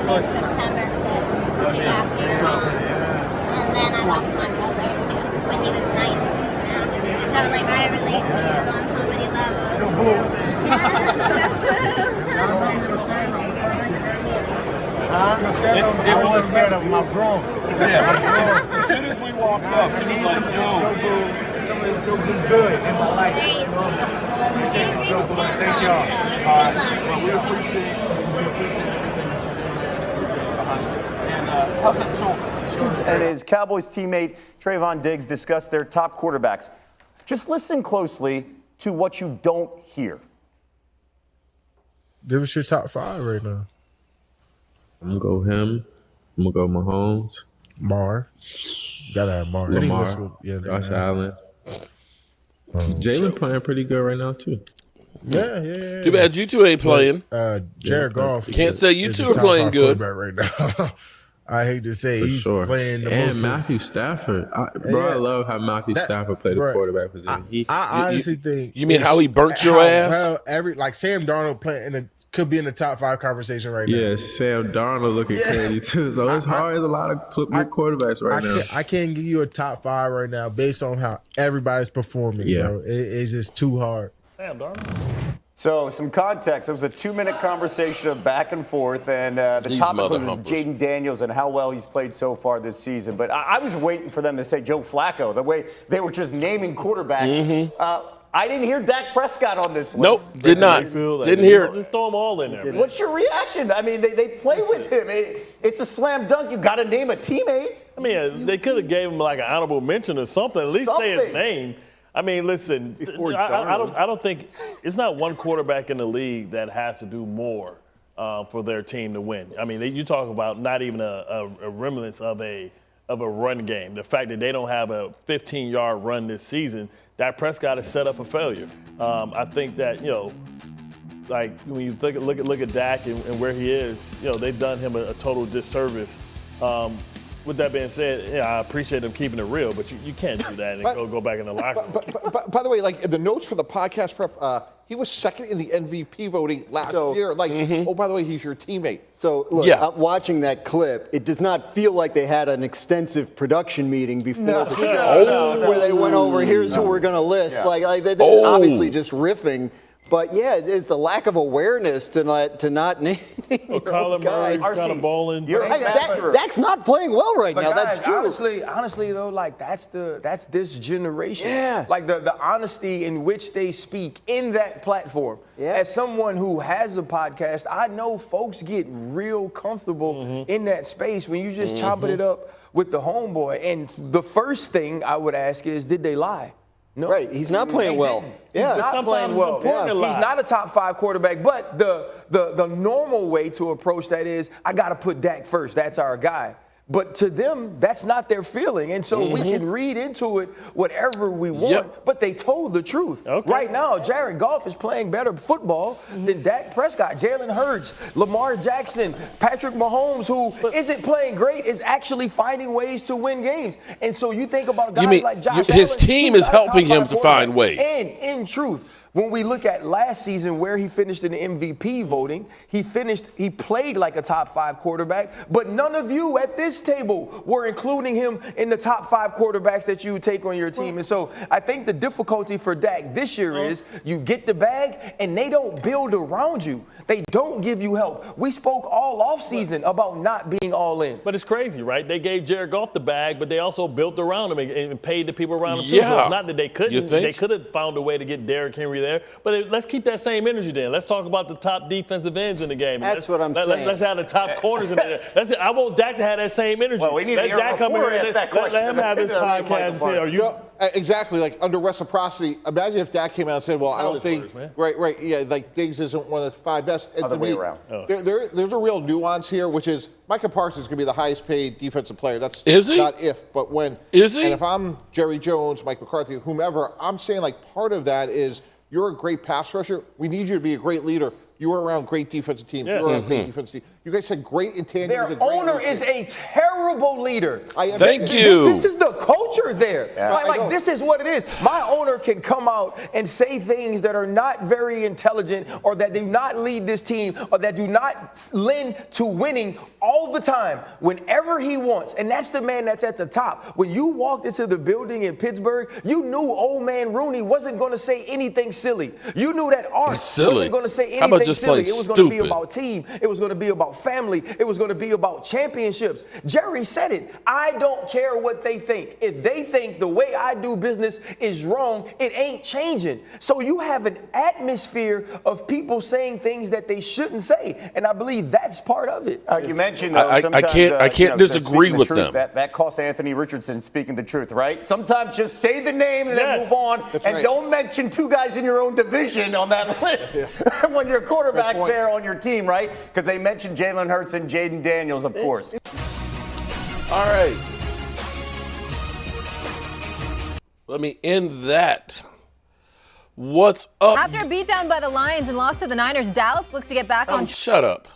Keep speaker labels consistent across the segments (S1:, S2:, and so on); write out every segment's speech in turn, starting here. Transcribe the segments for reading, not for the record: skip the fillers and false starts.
S1: September 5th, the day after. And then I lost my brother too when he was 9. So like I relate to you on so many levels.
S2: I was scared of my bro.
S3: Yeah. As soon as we walked up, he was like, yo.
S2: Some of this Joe Boo good in my life. Appreciate you, Joe Boo. Thank y'all.
S3: Well, we appreciate everything that you're doing. And how's that shoulder?
S4: And his Cowboys teammate Trayvon Diggs discussed their top quarterbacks. Just listen closely to what you don't hear.
S5: Give us your top 5 right now.
S6: I'm going to go him. I'm going to go Mahomes.
S5: Mar. Gotta have Mar.
S6: Lamar. Josh Allen. Jalen playing pretty good right now, too.
S5: Yeah.
S7: Too bad you two ain't playing.
S5: Jared Goff.
S7: You can't say you two are playing good
S5: right now. I hate to say he's playing the most.
S6: And Matthew Stafford. I love how Matthew Stafford played the quarterback position.
S5: I honestly think.
S7: You mean how he burnt your ass?
S5: Like Sam Darnold could be in the top 5 conversation right now.
S6: Yeah, Sam Darnold looking crazy too. So it's hard. There's a lot of good quarterbacks right now.
S5: I can't give you a top 5 right now based on how everybody's performing.
S6: Yeah.
S5: Bro. It's just too hard.
S8: Sam Darnold.
S4: So, some context. It was a 2-minute conversation of back and forth, and the topic was Jaden Daniels and how well he's played so far this season. But I was waiting for them to say Joe Flacco, the way they were just naming quarterbacks. I didn't hear Dak Prescott on this list.
S7: Nope, did not. Didn't hear it.
S8: Just throw them all in there, man.
S4: What's your reaction? I mean, they play with him. It's a slam dunk. You got to name a teammate.
S8: I mean, they could have gave him like an honorable mention or something. At least say his name. I mean, listen, I don't think it's not one quarterback in the league that has to do more for their team to win. I mean, you talk about not even a remnants of a run game. The fact that they don't have a 15-yard run this season, Dak Prescott is set up for failure. I think that, like when you look at Dak and where he is, they've done him a total disservice. With that being said, I appreciate them keeping it real, but you can't do that and go back in the locker room.
S9: But by the way, like in the notes for the podcast prep, he was second in the MVP voting last year. Like, oh, by the way, he's your teammate.
S10: So, look, I'm watching that clip. It does not feel like they had an extensive production meeting before the show where they went over, here's who we're going to list. Like they're obviously just riffing. But, yeah, there's the lack of awareness to not name
S8: Colin Murray's kind of bowling.
S10: Dak's not playing well right now.
S2: Guys,
S10: that's true.
S2: Honestly, though, like that's this generation.
S10: Yeah.
S2: Like the honesty in which they speak in that platform. Yeah. As someone who has a podcast, I know folks get real comfortable in that space when you just chopping it up with the homeboy. And the first thing I would ask is, did they lie? No.
S10: Right, he's not playing well.
S2: He's not playing well. He's not a top 5 quarterback, but the normal way to approach that is, I got to put Dak first. That's our guy. But to them, that's not their feeling. And so we can read into it whatever we want, but they told the truth. Okay. Right now, Jared Goff is playing better football than Dak Prescott. Jalen Hurts, Lamar Jackson, Patrick Mahomes, who isn't playing great, is actually finding ways to win games. And so you think about guys like Josh Allen.
S7: His team is helping him to find ways.
S2: And in truth, when we look at last season where he finished in the MVP voting, he played like a top 5 quarterback, but none of you at this table were including him in the top 5 quarterbacks that you would take on your team. And so I think the difficulty for Dak this year is you get the bag and they don't build around you. They don't give you help. We spoke all offseason about not being all in.
S8: But it's crazy, right? They gave Jared Goff the bag, but they also built around him and paid the people around him too. So it's not that they couldn't. They could have found a way to get Derrick Henry there. But let's keep that same energy then. Let's talk about the top defensive ends in the game.
S10: That's what I'm saying.
S8: Let's have the top corners in there. I want Dak to have that same energy.
S4: Well, we need to hear Dak come here and
S8: let him have his podcast here.
S9: Exactly, like under reciprocity. Imagine if Dak came out and said, "Well, I don't think." Right. Yeah, like Diggs isn't one of the 5 best.
S4: Other way around.
S9: There's a real nuance here, which is Micah Parsons is going to be the highest paid defensive player. That's not if, but when.
S7: Is he?
S9: And if I'm Jerry Jones, Mike McCarthy, whomever, I'm saying like part of that is you're a great pass rusher. We need you to be a great leader. You were around great defensive teams. You were around great defensive teams. You guys had great intangibles.
S2: Their owner is a terrible leader.
S7: Thank you.
S2: This is the coach. culture there.
S4: Yeah.
S2: Like this is what it is. My owner can come out and say things that are not very intelligent or that do not lead this team or that do not lend to winning all the time whenever he wants. And that's the man that's at the top. When you walked into the building in Pittsburgh, you knew old man Rooney wasn't going to say anything silly. You knew that Art wasn't going to say anything silly. It was going to be about team. It was going to be about family. It was going to be about championships. Jerry said it. I don't care what they think. If they think the way I do business is wrong, it ain't changing. So you have an atmosphere of people saying things that they shouldn't say, and I believe that's part of it.
S4: You mentioned though,
S7: I can't disagree with them.
S4: That cost Anthony Richardson speaking the truth, right? Sometimes just say the name and then move on, and don't mention two guys in your own division on that list when your quarterback's there on your team, right? Because they mentioned Jalen Hurts and Jaden Daniels, of course.
S7: All right. Let me end that. What's up?
S11: After a beatdown by the Lions and loss to the Niners, Dallas looks to get back on.
S7: Shut up.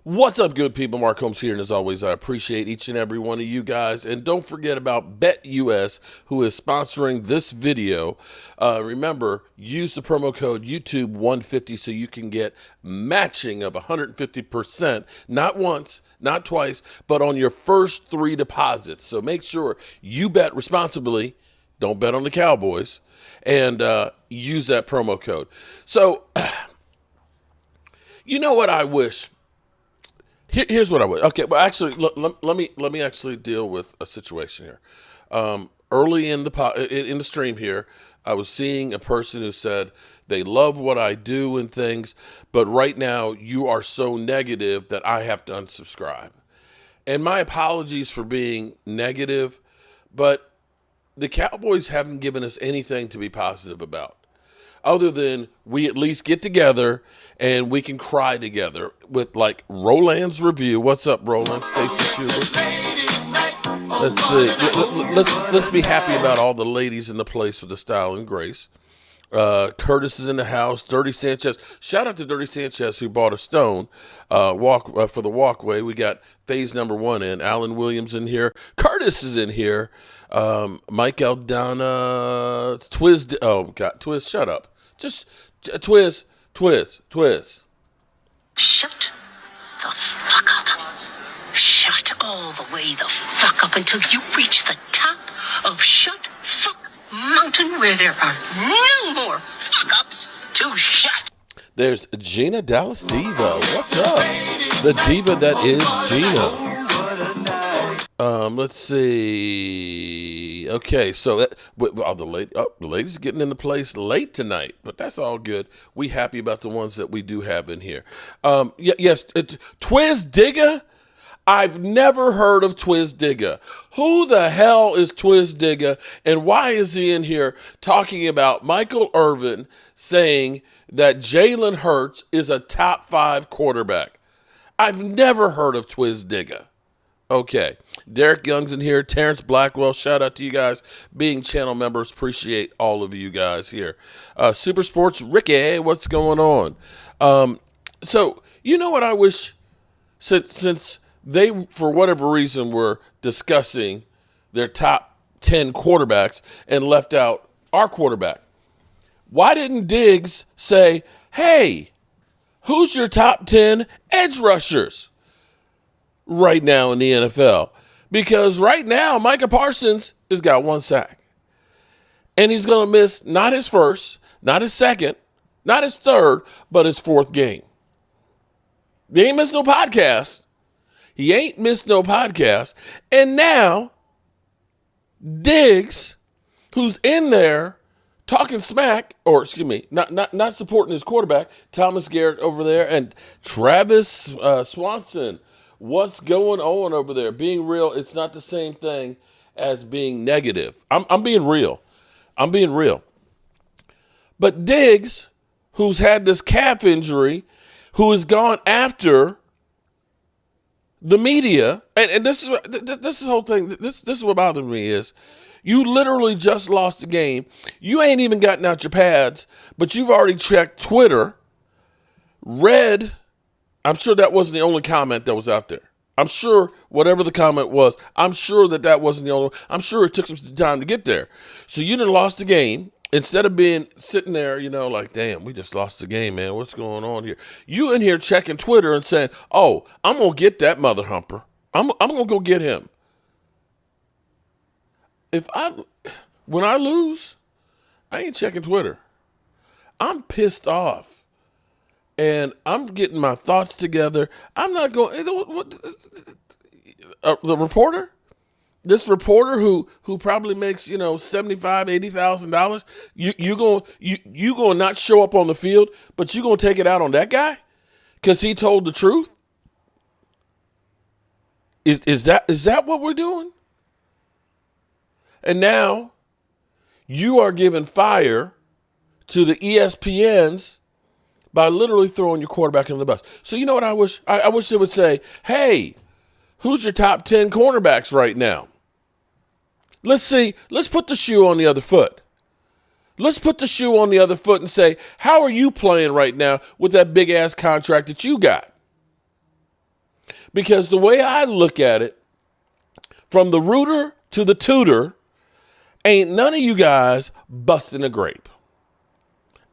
S7: What's up, good people? Mark Holmes here, and as always, I appreciate each and every one of you guys. And don't forget about BetUS, who is sponsoring this video. Remember, use the promo code YouTube150 so you can get matching of 150%, not once, not twice, but on your first 3 deposits. So make sure you bet responsibly. Don't bet on the Cowboys. And use that promo code. So, you know what I wish? Here's what I would. Okay, well, actually, let me actually deal with a situation here. Early in the stream here, I was seeing a person who said they love what I do and things, but right now you are so negative that I have to unsubscribe. And my apologies for being negative, but the Cowboys haven't given us anything to be positive about, other than we at least get together and we can cry together with like Roland's review. What's up, Roland? Stacy Schubert. Let's see. Let's be happy about all the ladies in the place with the style and grace. Curtis is in the house. Dirty Sanchez. Shout out to Dirty Sanchez who bought a stone for the walkway. We got phase number 1 in. Alan Williams in here. Curtis is in here. Mike Aldana. Twiz. Oh God, Twiz. Shut up. Just Twiz.
S12: Shut the fuck up. Shut all the way the fuck up until you reach the top of Shut Fuck Mountain, where there are no more fuck ups to shut.
S7: There's Gina Dallas Diva. What's up? The diva that is Gina. Let's see. Okay, so the ladies getting into place late tonight, but that's all good. We happy about the ones that we do have in here. Yes, Twiz Digga. I've never heard of Twiz Digga. Who the hell is Twiz Digga, and why is he in here talking about Michael Irvin saying that Jalen Hurts is a top 5 quarterback? I've never heard of Twiz Digga. Okay, Derek Young's in here. Terrence Blackwell, shout out to you guys being channel members. Appreciate all of you guys here. Super Sports Ricky, what's going on? So you know what I wish, since they, for whatever reason, were discussing their top 10 quarterbacks and left out our quarterback. Why didn't Diggs say, hey, who's your top 10 edge rushers right now in the NFL? Because right now, Micah Parsons has got 1 sack. And he's going to miss not his first, not his second, not his third, but his 4th game. He ain't missed no podcast. He ain't missed no podcast. And now, Diggs, who's in there talking smack, or excuse me, not supporting his quarterback, Thomas Garrett over there, and Travis Swanson. What's going on over there? Being real, it's not the same thing as being negative. I'm being real. I'm being real. But Diggs, who's had this calf injury, who has gone after the media, and this is the whole thing. This is what bothers me is, you literally just lost the game. You ain't even gotten out your pads, but you've already checked Twitter, read. I'm sure that wasn't the only comment that was out there. I'm sure whatever the comment was, I'm sure that wasn't the only one. I'm sure it took some time to get there. So you done lost the game. Instead of sitting there, like, damn, we just lost the game, man. What's going on here? You in here checking Twitter and saying, oh, I'm going to get that mother humper. I'm going to go get him. When I lose, I ain't checking Twitter. I'm pissed off. And I'm getting my thoughts together. I'm not going. The reporter, this reporter who probably makes $75,000-$80,000, you gonna not show up on the field, but you gonna take it out on that guy because he told the truth. Is that what we're doing? And now you are giving fire to the ESPNs by literally throwing your quarterback under the bus. So you know what I wish? I wish they would say, hey, who's your top 10 cornerbacks right now? Let's see. Let's put the shoe on the other foot. Let's put the shoe on the other foot and say, how are you playing right now with that big-ass contract that you got? Because the way I look at it, from the rooter to the tutor, ain't none of you guys busting a grape.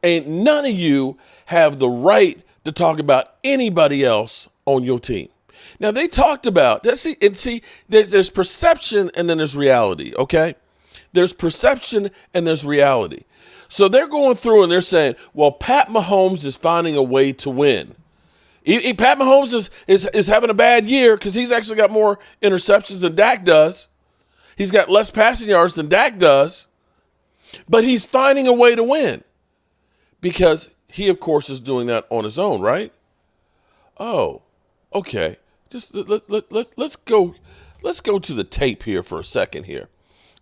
S7: Ain't none of you have the right to talk about anybody else on your team. Now, they talked about, there's perception and then there's reality, okay? There's perception and there's reality. So they're going through and they're saying, well, Pat Mahomes is finding a way to win. Pat Mahomes is having a bad year because he's actually got more interceptions than Dak does. He's got less passing yards than Dak does. But he's finding a way to win because he, of course, is doing that on his own, right? Oh, okay. Just let's go to the tape here for a second here,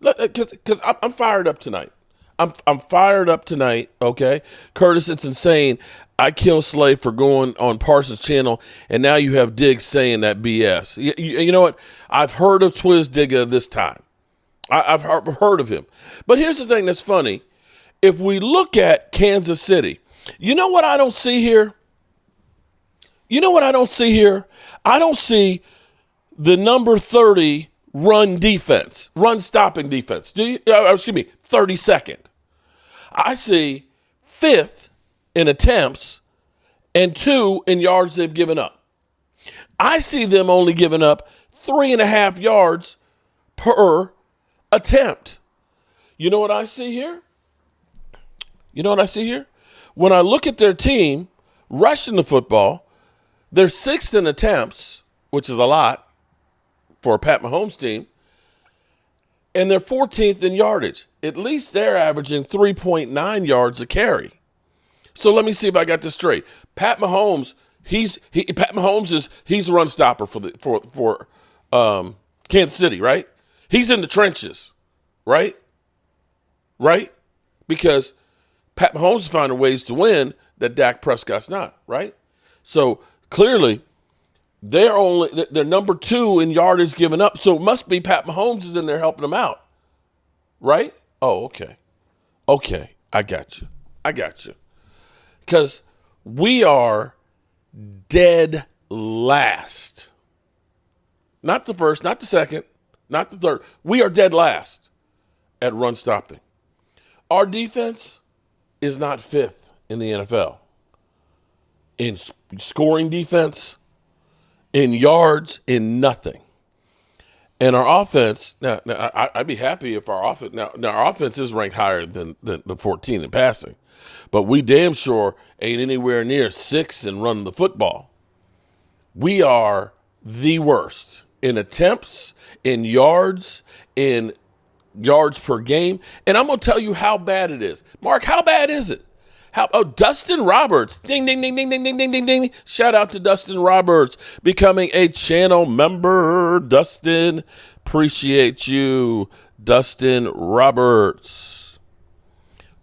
S7: because I'm fired up tonight. I'm fired up tonight. Okay, Curtis, it's insane. I kill Slay for going on Parsons' channel, and now you have Diggs saying that BS. You know what? I've heard of Twiz Digga this time. I've heard of him. But here's the thing that's funny. If we look at Kansas City, you know what I don't see here? I don't see the number 30 run stopping defense. 32nd. I see 5th in attempts and 2 in yards they've given up. I see them only giving up 3.5 yards per attempt. You know what I see here? When I look at their team rushing the football, they're 6th in attempts, which is a lot for a Pat Mahomes team, and they're 14th in yardage. At least they're averaging 3.9 yards a carry. So let me see if I got this straight. Pat Mahomes, he's a run stopper for Kansas City, right? He's in the trenches, right? Right? Because Pat Mahomes is finding ways to win that Dak Prescott's not, right? So clearly, they're number 2 in yardage given up. So it must be Pat Mahomes is in there helping them out, right? Oh, okay. Okay, I got you. Because we are dead last. Not the first, not the second, not the third. We are dead last at run stopping. Our defense is not 5th in the NFL. In scoring defense, in yards, in nothing. And our offense, now I'd be happy if our offense, now our offense is ranked higher than the 14 in passing, but we damn sure ain't anywhere near 6 in running the football. We are the worst in attempts, in yards per game. And I'm going to tell you how bad it is. Mark, how bad is it? Dustin Roberts. Ding, ding, ding, ding, ding, ding, ding, ding, ding. Shout out to Dustin Roberts becoming a channel member. Dustin, appreciate you. Dustin Roberts.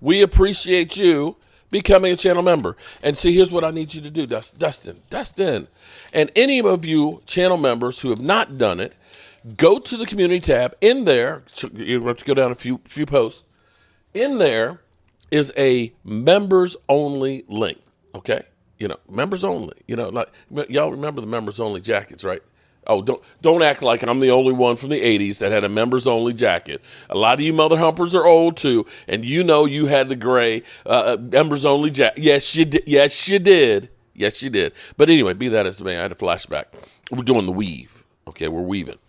S7: We appreciate you becoming a channel member. And see, here's what I need you to do, Dustin. And any of you channel members who have not done it, go to the community tab. In there, you have to go down a few posts. In there is a members only link. Okay, members only. Like y'all remember the members only jackets, right? Oh, don't act like I'm the only one from the 80s that had a members-only jacket. A lot of you mother humpers are old, too, and you had the gray members-only jacket. Yes, you did. Yes, you did. Yes, you did. But anyway, be that as it may, I had a flashback. We're doing the weave. Okay, we're weaving.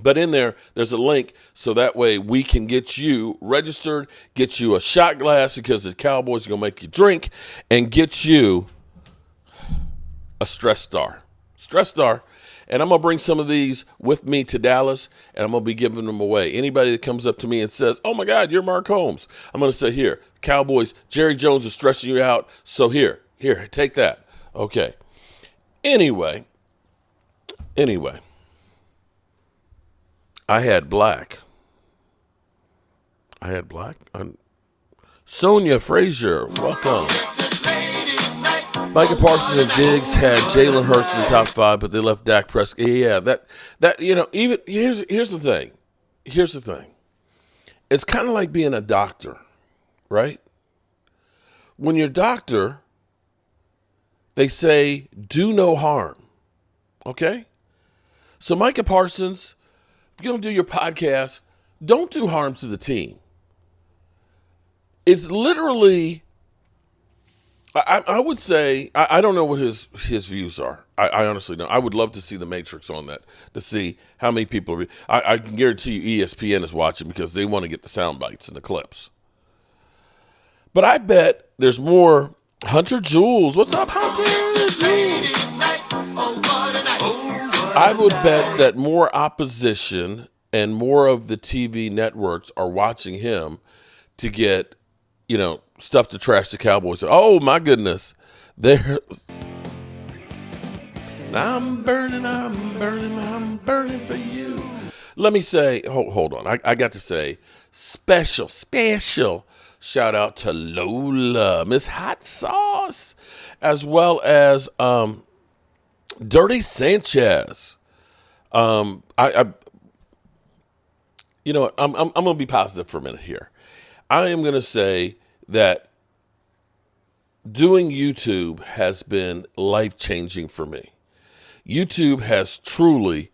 S7: But in there's a link so that way we can get you registered, get you a shot glass because the Cowboys are going to make you drink, and get you a Stress Star. Stress Star. And I'm going to bring some of these with me to Dallas, and I'm going to be giving them away. Anybody that comes up to me and says, oh, my God, you're Mark Holmes, I'm going to say, here, Cowboys, Jerry Jones is stressing you out, so here, take that. Okay. Anyway, I had black. Sonia Frazier, welcome. Micah Parsons and Diggs had Jalen Hurts in the top 5, but they left Dak Prescott. Yeah, that even here's the thing. Here's the thing. It's kind of like being a doctor, right? When you're a doctor, they say do no harm. Okay? So Micah Parsons, if you're going to do your podcast, don't do harm to the team. It's literally, I would say, I don't know what his views are. I honestly don't. I would love to see the Matrix on that, to see how many people are. I can guarantee you ESPN is watching because they want to get the sound bites and the clips. But I bet there's more. Hunter Jules. What's up, Hunter Jules? I would bet that more opposition and more of the TV networks are watching him to get, stuff to trash the Cowboys. Oh, my goodness. I'm burning for you. Let me say, hold on. I got to say, special shout out to Lola, Miss Hot Sauce, as well as Dirty Sanchez. I'm going to be positive for a minute here. I am going to say that doing YouTube has been life-changing for me. YouTube has truly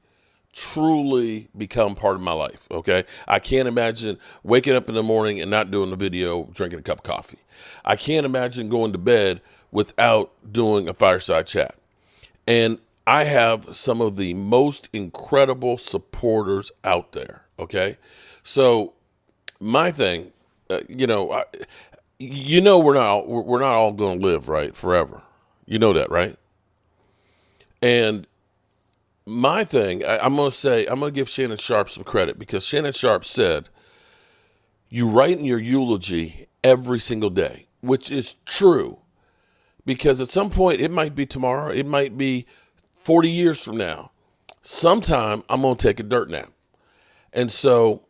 S7: become part of my life, okay? I can't imagine waking up in the morning and not doing the video, drinking a cup of coffee. I can't imagine going to bed without doing a fireside chat. And I have some of the most incredible supporters out there, okay? So my thing, we're not all going to live, right, forever. You know that, right? And my thing, I'm going to give Shannon Sharpe some credit, because Shannon Sharpe said, you write in your eulogy every single day, which is true, because at some point, it might be tomorrow, it might be 40 years from now, sometime I'm going to take a dirt nap. And so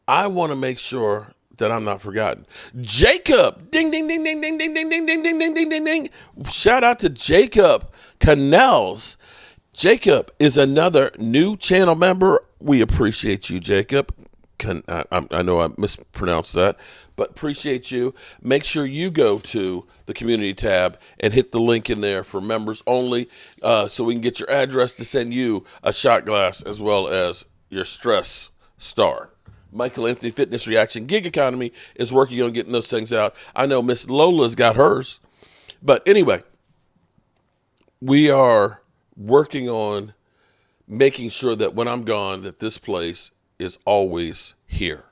S7: I want to make sure that I'm not forgotten. Jacob, ding, ding, ding, ding, ding, ding, ding, ding, ding, ding, ding, ding, ding, ding. Shout out to Jacob Canels. Jacob is another new channel member. We appreciate you, Jacob. I know I mispronounced that, but appreciate you. Make sure you go to the community tab and hit the link in there for members only, so we can get your address to send you a shot glass as well as your Stress Star. Michael Anthony Fitness Reaction Gig Economy is working on getting those things out. I know Miss Lola's got hers. But anyway, we are working on making sure that when I'm gone, that this place is always here.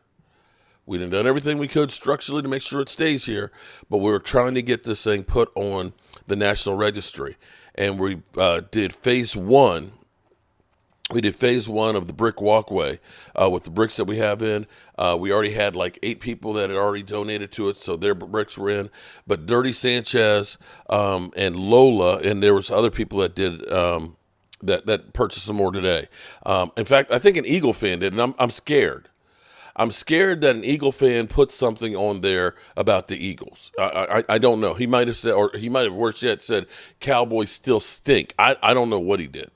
S7: We've done everything we could structurally to make sure it stays here, but we're trying to get this thing put on the National Registry. And we did phase one. We did phase one of the brick walkway with the bricks that we have in. We already had like 8 people that had already donated to it, so their bricks were in. But Dirty Sanchez and Lola, and there was other people that did that purchased some more today. In fact, I think an Eagle fan did, and I'm scared. I'm scared that an Eagle fan put something on there about the Eagles. I don't know. He might have said, or he might have worse yet said, Cowboys still stink. I don't know what he did.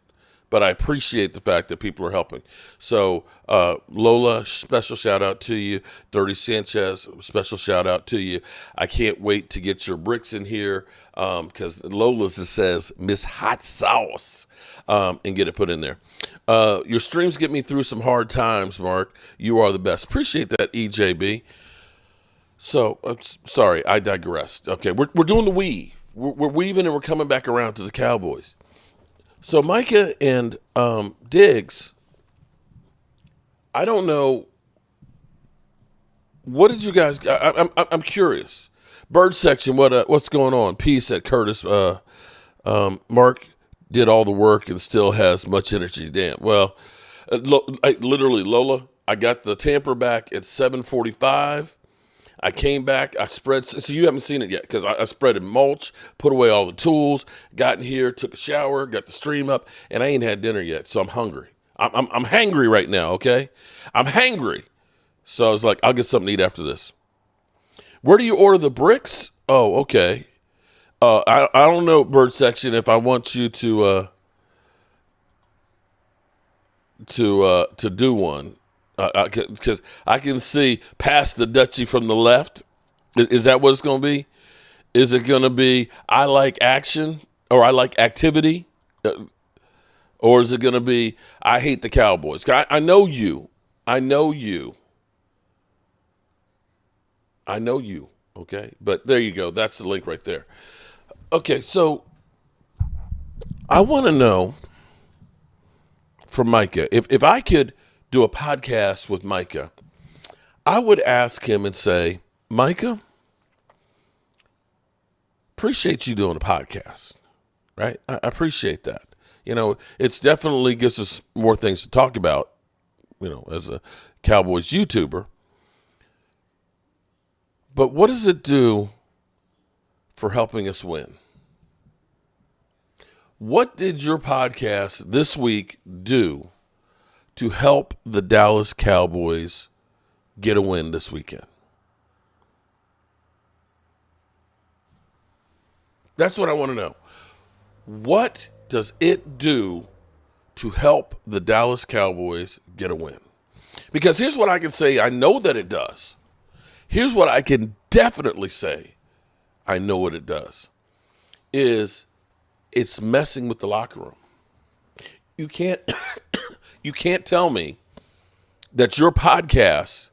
S7: but I appreciate the fact that people are helping. So Lola, special shout out to you. Dirty Sanchez, special shout out to you. I can't wait to get your bricks in here because Lola's just says Miss Hot Sauce and get it put in there. Your streams get me through some hard times, Mark. You are the best. Appreciate that, EJB. So, sorry, I digressed. Okay, we're doing the weave. We're weaving and we're coming back around to the Cowboys. So Micah and Diggs, I don't know. What did you guys? I'm curious. Bird section, what's going on? P said Curtis. Mark did all the work and still has much energy. Damn. Well, literally, Lola, I got the tamper back at 7:45. I came back, I spread, so you haven't seen it yet because I spread in mulch, put away all the tools, got in here, took a shower, got the stream up, and I ain't had dinner yet, so I'm hungry. I'm hangry right now, okay? I'm hangry. So I was like, I'll get something to eat after this. Where do you order the bricks? Oh, okay. I don't know, Bird Section, if I want you to do one. Because I can see past the Dutchie from the left. Is that what it's going to be? Is it going to be I like action or I like activity? Or is it going to be I hate the Cowboys? I know you. I know you. I know you. Okay? But there you go. That's the link right there. Okay, so I want to know from Micah, if I could do a podcast with Micah, I would ask him and say, Micah, appreciate you doing a podcast, right? I appreciate that. You know, it's definitely gives us more things to talk about, you know, as a Cowboys YouTuber. But what does it do for helping us win? What did your podcast this week do to help the Dallas Cowboys get a win this weekend? That's what I want to know. What does it do to help the Dallas Cowboys get a win? Because here's what I can say I know that it does. Here's what I can definitely say I know what it does. Is it's messing with the locker room. You can't tell me that your podcast,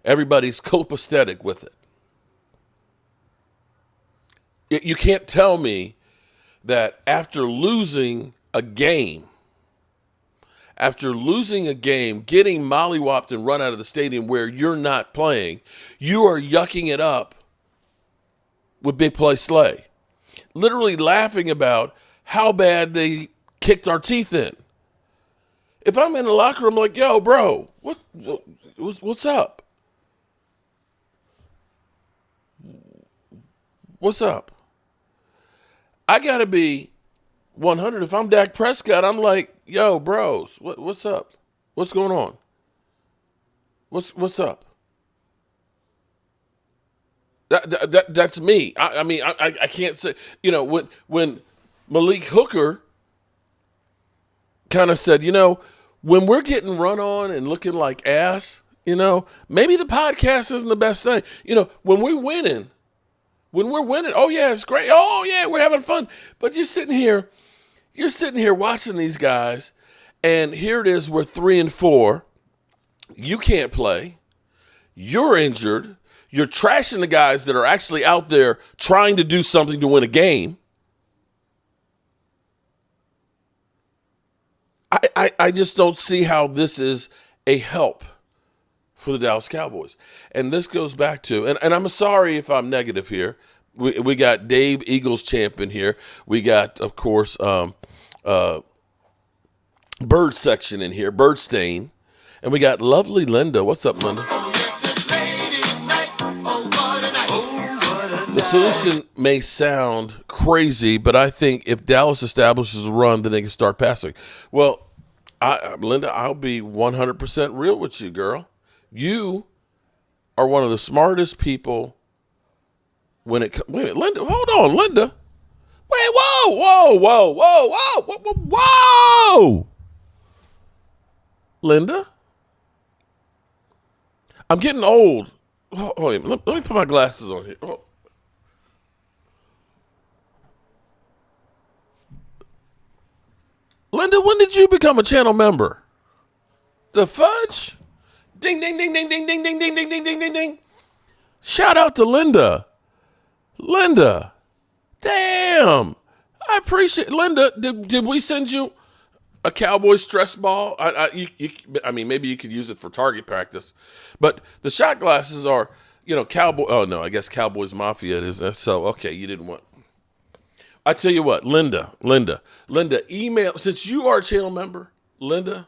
S7: everybody's copacetic with it. You can't tell me that after losing a game, getting mollywopped and run out of the stadium where you're not playing, you are yucking it up with Big Play Slay. Literally laughing about how bad they kicked our teeth in. If I'm in the locker room, like, yo, bro, what's up? What's up? I got to be 100. If I'm Dak Prescott, I'm like, yo, bros, what's up? What's going on? What's up? That's me. I mean, I can't say, you know, when Malik Hooker kind of said, you know, when we're getting run on and looking like ass, you know, maybe the podcast isn't the best thing. You know, when we're winning, oh yeah, it's great. Oh yeah, we're having fun. But you're sitting here watching these guys, and here it is, we're 3-4. You can't play. You're injured. You're trashing the guys that are actually out there trying to do something to win a game. I just don't see how this is a help for the Dallas Cowboys. And this goes back to, and I'm sorry if I'm negative here. We got Dave Eagles Champion here. We got, of course, Bird Section in here, Bird Stain. And we got lovely Linda. What's up, Linda? The solution may sound crazy, but I think if Dallas establishes a run, then they can start passing. Well, Linda, I'll be 100% real with you, girl. You are one of the smartest people when it comes. Wait a minute, Linda, hold on, Linda. Wait, whoa. Whoa! Linda? I'm getting old. Hold on. Let me put my glasses on here. Oh. Linda, when did you become a channel member? The fudge? Ding, ding, ding, ding, ding, ding, ding, ding, ding, ding, ding, ding, ding. Shout out to Linda. Linda. Damn. I appreciate Linda. Did we send you a Cowboys stress ball? I mean, maybe you could use it for target practice. But the shot glasses are, Cowboy. Oh, no, I guess Cowboys Mafia it is. So, okay, you didn't want. I tell you what, Linda, email, since you are a channel member, Linda,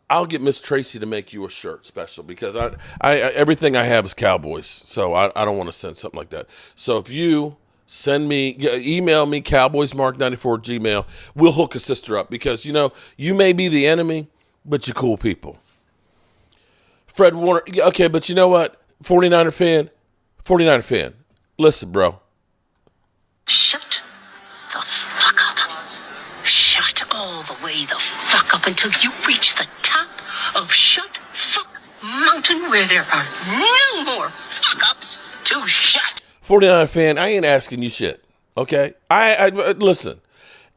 S7: I'll get Miss Tracy to make you a shirt special because I everything I have is Cowboys. So I don't want to send something like that. So if you email me, cowboysmark94@gmail.com, we'll hook a sister up because, you may be the enemy, but you're cool people. Fred Warner, okay, but you know what? 49er fan. Listen, bro.
S12: Shut the fuck up. Shut all the way the fuck up until you reach the top of Shut Fuck Mountain where there are no more fuck-ups to shut.
S7: 49er fan, I ain't asking you shit, okay? I listen,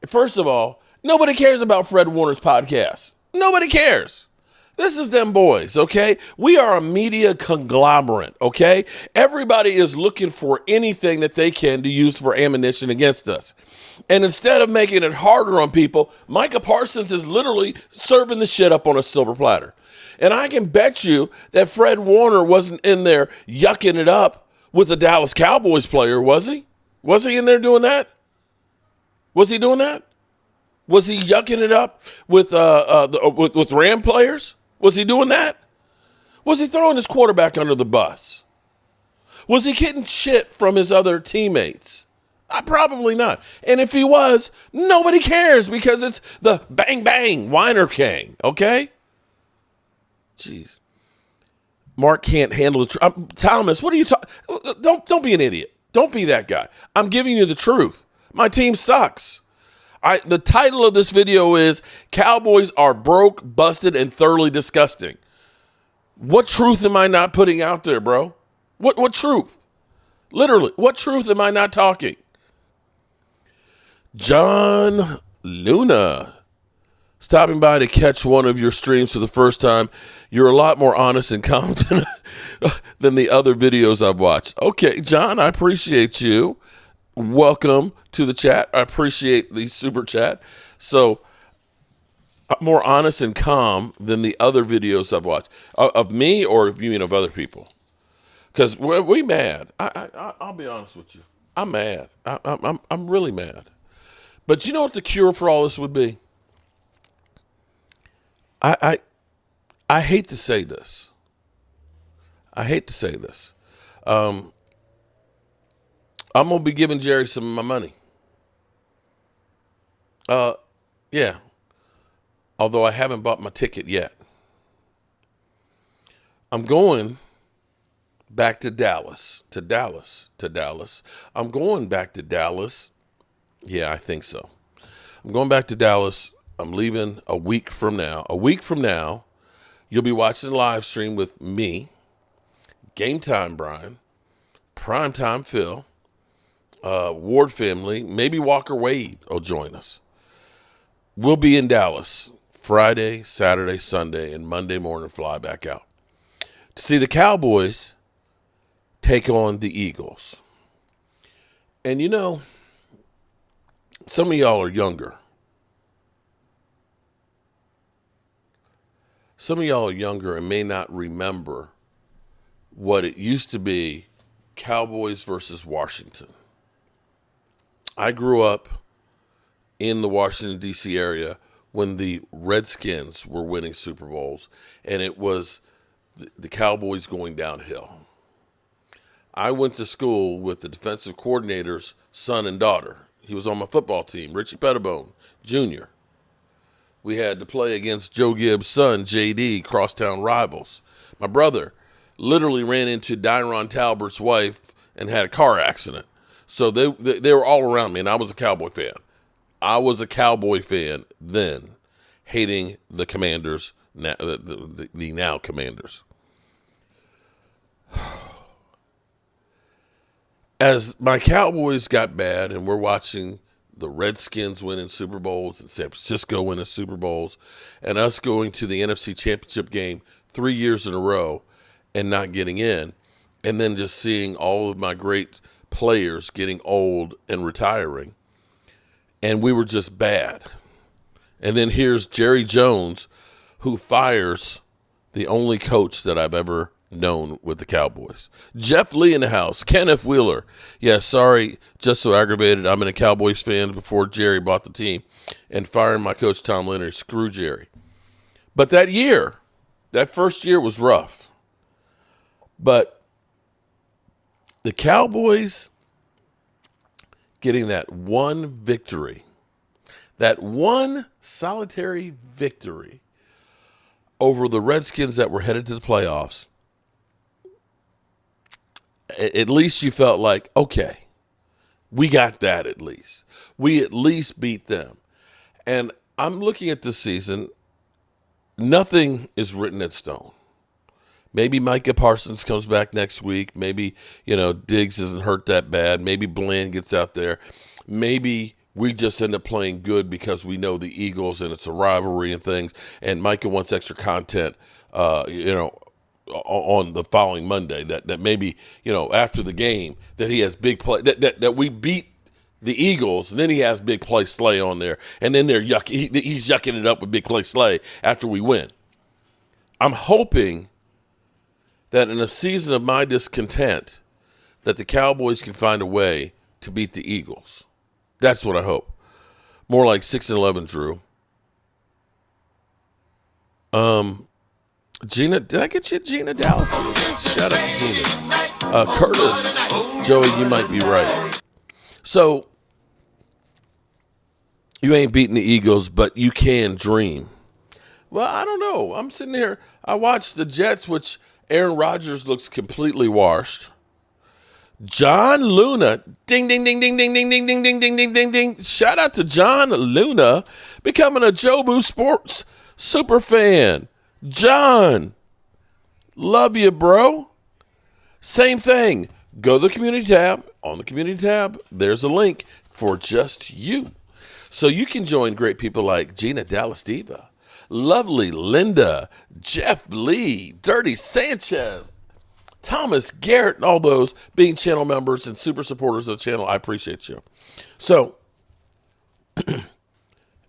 S7: first of all, nobody cares about Fred Warner's podcast. Nobody cares. This is them boys, okay? We are a media conglomerate, okay? Everybody is looking for anything that they can to use for ammunition against us. And instead of making it harder on people, Micah Parsons is literally serving the shit up on a silver platter. And I can bet you that Fred Warner wasn't in there yucking it up with a Dallas Cowboys player, was he? Was he in there doing that? Was he doing that? Was he yucking it up with Ram players? Was he doing that? Was he throwing his quarterback under the bus? Was he getting shit from his other teammates? Probably not. And if he was, nobody cares because it's the bang bang whiner king, okay? Jeez. Mark can't handle the truth. Thomas, what are you talking? Don't be an idiot. Don't be that guy. I'm giving you the truth. My team sucks. The title of this video is Cowboys are broke, busted, and thoroughly disgusting. What truth am I not putting out there, bro? What truth? Literally, what truth am I not talking? John Luna, stopping by to catch one of your streams for the first time. You're a lot more honest and confident than the other videos I've watched. Okay, John, I appreciate you. Welcome to the chat. I appreciate the super chat. So, more honest and calm than the other videos I've watched. Of me or you mean of other people? Because we mad. I'll be honest with you. I'm mad. I'm really mad. But you know what the cure for all this would be? I hate to say this. I'm going to be giving Jerry some of my money. Yeah. Although I haven't bought my ticket yet. I'm going back to Dallas. I'm going back to Dallas. Yeah, I think so. I'm going back to Dallas. I'm leaving a week from now. A week from now, you'll be watching the live stream with me, Game Time Brian, Primetime Phil, Ward family, maybe Walker Wade will join us. We'll be in Dallas Friday, Saturday, Sunday, and Monday morning fly back out to see the Cowboys take on the Eagles. And you know, some of y'all are younger. Some of y'all are younger and may not remember what it used to be, Cowboys versus Washington. I grew up in the Washington, D.C. area when the Redskins were winning Super Bowls, and it was the Cowboys going downhill. I went to school with the defensive coordinator's son and daughter. He was on my football team, Richie Pettibone Jr. We had to play against Joe Gibbs' son, J.D., crosstown rivals. My brother literally ran into Dyron Talbert's wife and had a car accident. So they were all around me, and I was a Cowboy fan. I was a Cowboy fan then, hating the Commanders, the now Commanders. As my Cowboys got bad and we're watching the Redskins winning Super Bowls and San Francisco winning Super Bowls and us going to the NFC Championship game 3 years in a row and not getting in, and then just seeing all of my great players getting old and retiring, and we were just bad. And then here's Jerry Jones, who fires the only coach that I've ever known with the Cowboys. Jeff Lee in the house. Kenneth Wheeler. Yeah, sorry, just so aggravated. I'm a Cowboys fan before Jerry bought the team and firing my coach Tom Leonard. Screw Jerry. But that first year was rough. But the Cowboys getting that one victory, that one solitary victory over the Redskins that were headed to the playoffs, at least you felt like, okay, we got that at least. We at least beat them. And I'm looking at this season, nothing is written in stone. Maybe Micah Parsons comes back next week. Maybe, Diggs isn't hurt that bad. Maybe Bland gets out there. Maybe we just end up playing good because we know the Eagles and it's a rivalry and things. And Micah wants extra content, on the following Monday. That maybe, after the game, that he has big play. That we beat the Eagles, and then he has big play Slay on there. And then he's yucking it up with big play Slay after we win. I'm hoping that in a season of my discontent, that the Cowboys can find a way to beat the Eagles. That's what I hope. More like 6-11, Drew. Gina, did I get you Gina Dallas? Shout out to Gina. Curtis, Joey, you might be right. So, you ain't beating the Eagles, but you can dream. Well, I don't know. I'm sitting here. I watched the Jets, which Aaron Rodgers looks completely washed. John Luna, ding, ding, ding, ding, ding, ding, ding, ding, ding, ding, ding, ding, ding. Shout out to John Luna, becoming a Jobu Sports super fan. John, love you, bro. Same thing. Go to the community tab. On the community tab, there's a link for just you. So you can join great people like Gina Dallas Diva, Lovely Linda, Jeff Lee, Dirty Sanchez, Thomas Garrett, and all those being channel members and super supporters of the channel. I appreciate you. So,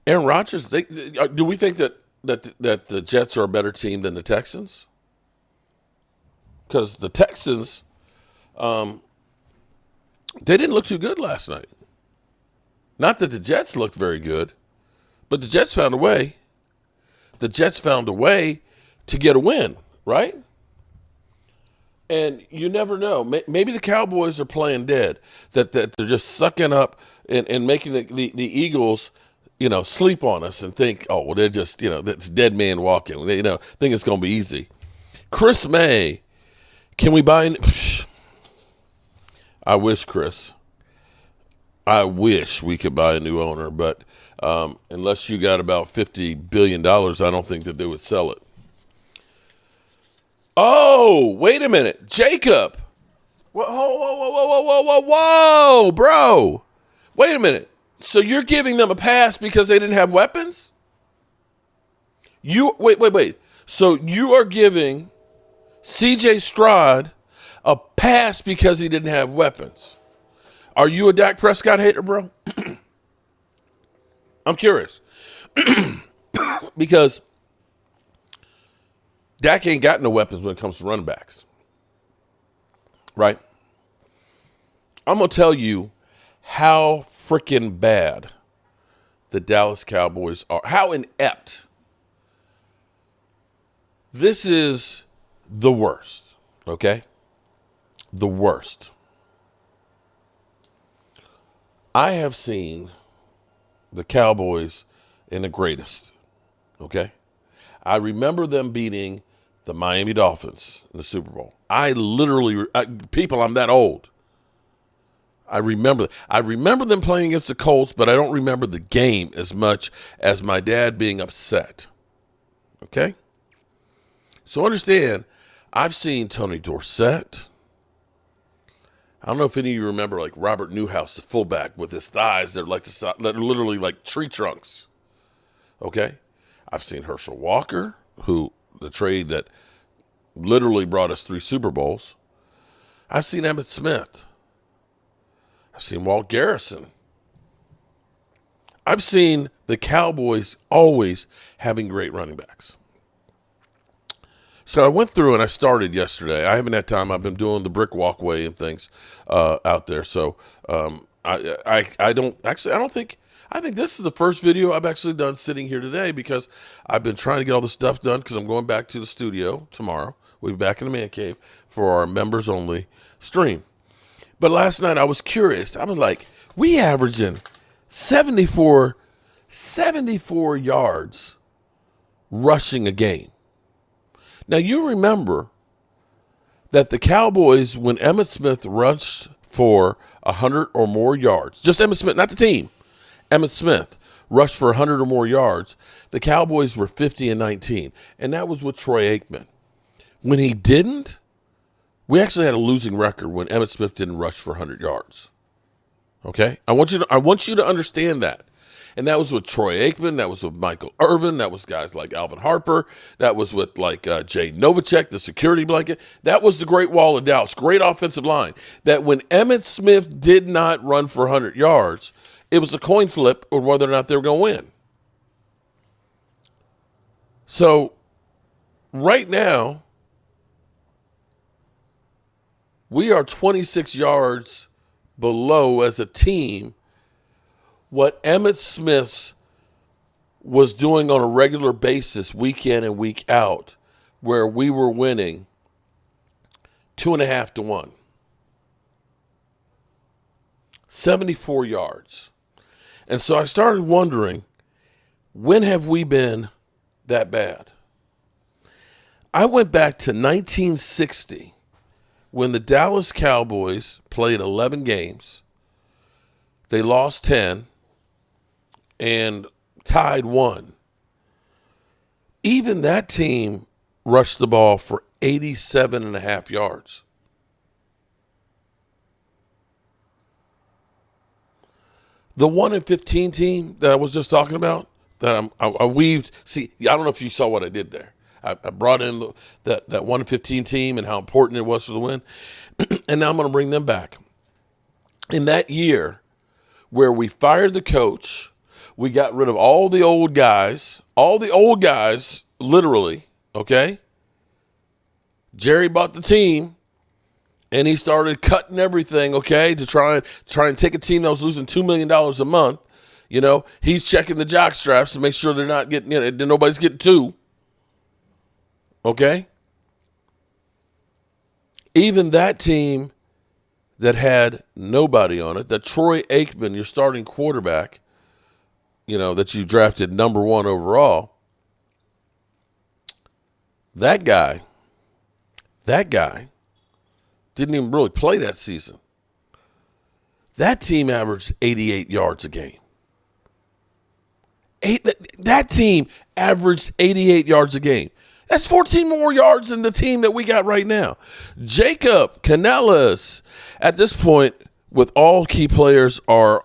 S7: Aaron Rodgers, do we think that the Jets are a better team than the Texans? Because the Texans, they didn't look too good last night. Not that the Jets looked very good, but the Jets found a way. The Jets found a way to get a win, right? And you never know. Maybe the Cowboys are playing dead, that they're just sucking up and making the Eagles, sleep on us and think, oh, well, they're just, that's dead man walking. They, think it's going to be easy. Chris May, can we buy I wish, Chris. I wish we could buy a new owner, but unless you got about $50 billion, I don't think that they would sell it. Oh, wait a minute. Jacob. Whoa, bro. Wait a minute. So you're giving them a pass because they didn't have weapons? Wait. So you are giving C.J. Stroud a pass because he didn't have weapons. Are you a Dak Prescott hater, bro? I'm curious. Because Dak ain't got no weapons when it comes to running backs. Right? I'm going to tell you how freaking bad the Dallas Cowboys are. How inept. This is the worst. Okay? The worst. I have seen the Cowboys in the greatest. Okay? I remember them beating the Miami Dolphins in the Super Bowl. I'm that old. I remember them playing against the Colts, but I don't remember the game as much as my dad being upset. Okay? So understand, I've seen Tony Dorsett. I don't know if any of you remember, like Robert Newhouse, the fullback, with his thighs that are literally like tree trunks. Okay? I've seen Herschel Walker, who the trade that literally brought us 3 Super Bowls. I've seen Emmitt Smith. I've seen Walt Garrison. I've seen the Cowboys always having great running backs. So I went through and I started yesterday. I haven't had time. I've been doing the brick walkway and things out there. So I think this is the first video I've actually done sitting here today because I've been trying to get all this stuff done because I'm going back to the studio tomorrow. We'll be back in the man cave for our members only stream. But last night I was curious. I was like, we averaging 74 yards rushing a game. Now, you remember that the Cowboys, when Emmitt Smith rushed for 100 or more yards, just Emmitt Smith, not the team, Emmitt Smith rushed for 100 or more yards, the Cowboys were 50-19, and that was with Troy Aikman. When he didn't, we actually had a losing record when Emmitt Smith didn't rush for 100 yards. Okay? I want you to understand that. And that was with Troy Aikman. That was with Michael Irvin. That was guys like Alvin Harper. That was with like Jay Novacek, the security blanket. That was the Great Wall of Dallas, great offensive line. That when Emmitt Smith did not run for 100 yards, it was a coin flip on whether or not they were going to win. So right now, we are 26 yards below as a team what Emmitt Smith was doing on a regular basis, week in and week out, where we were winning 2.5-1. 74 yards. And so I started wondering, when have we been that bad? I went back to 1960 when the Dallas Cowboys played 11 games. They lost 10 and tied 1. Even that team rushed the ball for 87.5 yards. The 1-15 team that I was just talking about, that I weaved. See, I don't know if you saw what I did there. I brought in that 1-15 team and how important it was for the win. And now I'm going to bring them back. In that year where we fired the coach, we got rid of all the old guys, literally, okay? Jerry bought the team, and he started cutting everything, okay, to try and take a team that was losing $2 million a month. You know, he's checking the jock straps to make sure they're not getting, nobody's getting 2. Okay? Even that team that had nobody on it, that Troy Aikman, your starting quarterback, that you drafted number 1 overall, that guy didn't even really play that season. That team averaged 88 yards a game. That team averaged 88 yards a game. That's 14 more yards than the team that we got right now. Jacob Canellis, at this point, with all key players are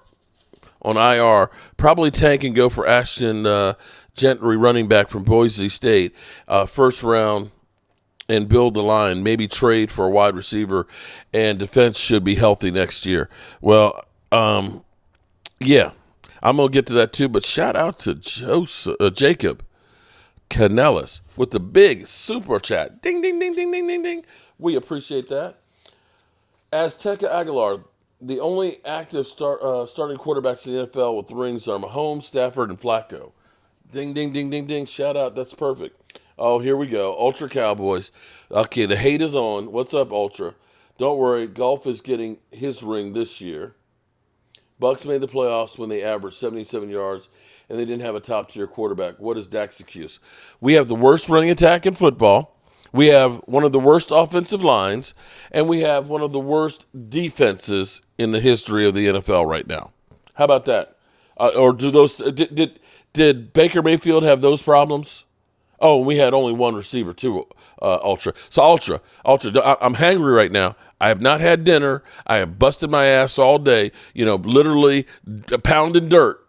S7: on IR, probably tank and go for Ashton Gentry, running back from Boise State, first round, and build the line, maybe trade for a wide receiver, and defense should be healthy next year. Well, yeah, I'm going to get to that too, but shout out to Jacob Canellis with the big super chat. Ding, ding, ding, ding, ding, ding, ding. We appreciate that. Azteca Aguilar, the only active starting quarterbacks in the NFL with rings are Holmes, Stafford, and Flacco. Ding, ding, ding, ding, ding. Shout out. That's perfect. Oh, here we go. Ultra Cowboys. Okay, the hate is on. What's up, Ultra? Don't worry. Golf is getting his ring this year. Bucks made the playoffs when they averaged 77 yards, and they didn't have a top-tier quarterback. What is Dak's excuse? We have the worst running attack in football. We have one of the worst offensive lines, and we have one of the worst defenses in the history of the NFL right now. How about that? Or do those did Baker Mayfield have those problems? Oh, we had only one receiver too, Ultra. So Ultra, I'm hangry right now. I have not had dinner. I have busted my ass all day, literally pounding dirt,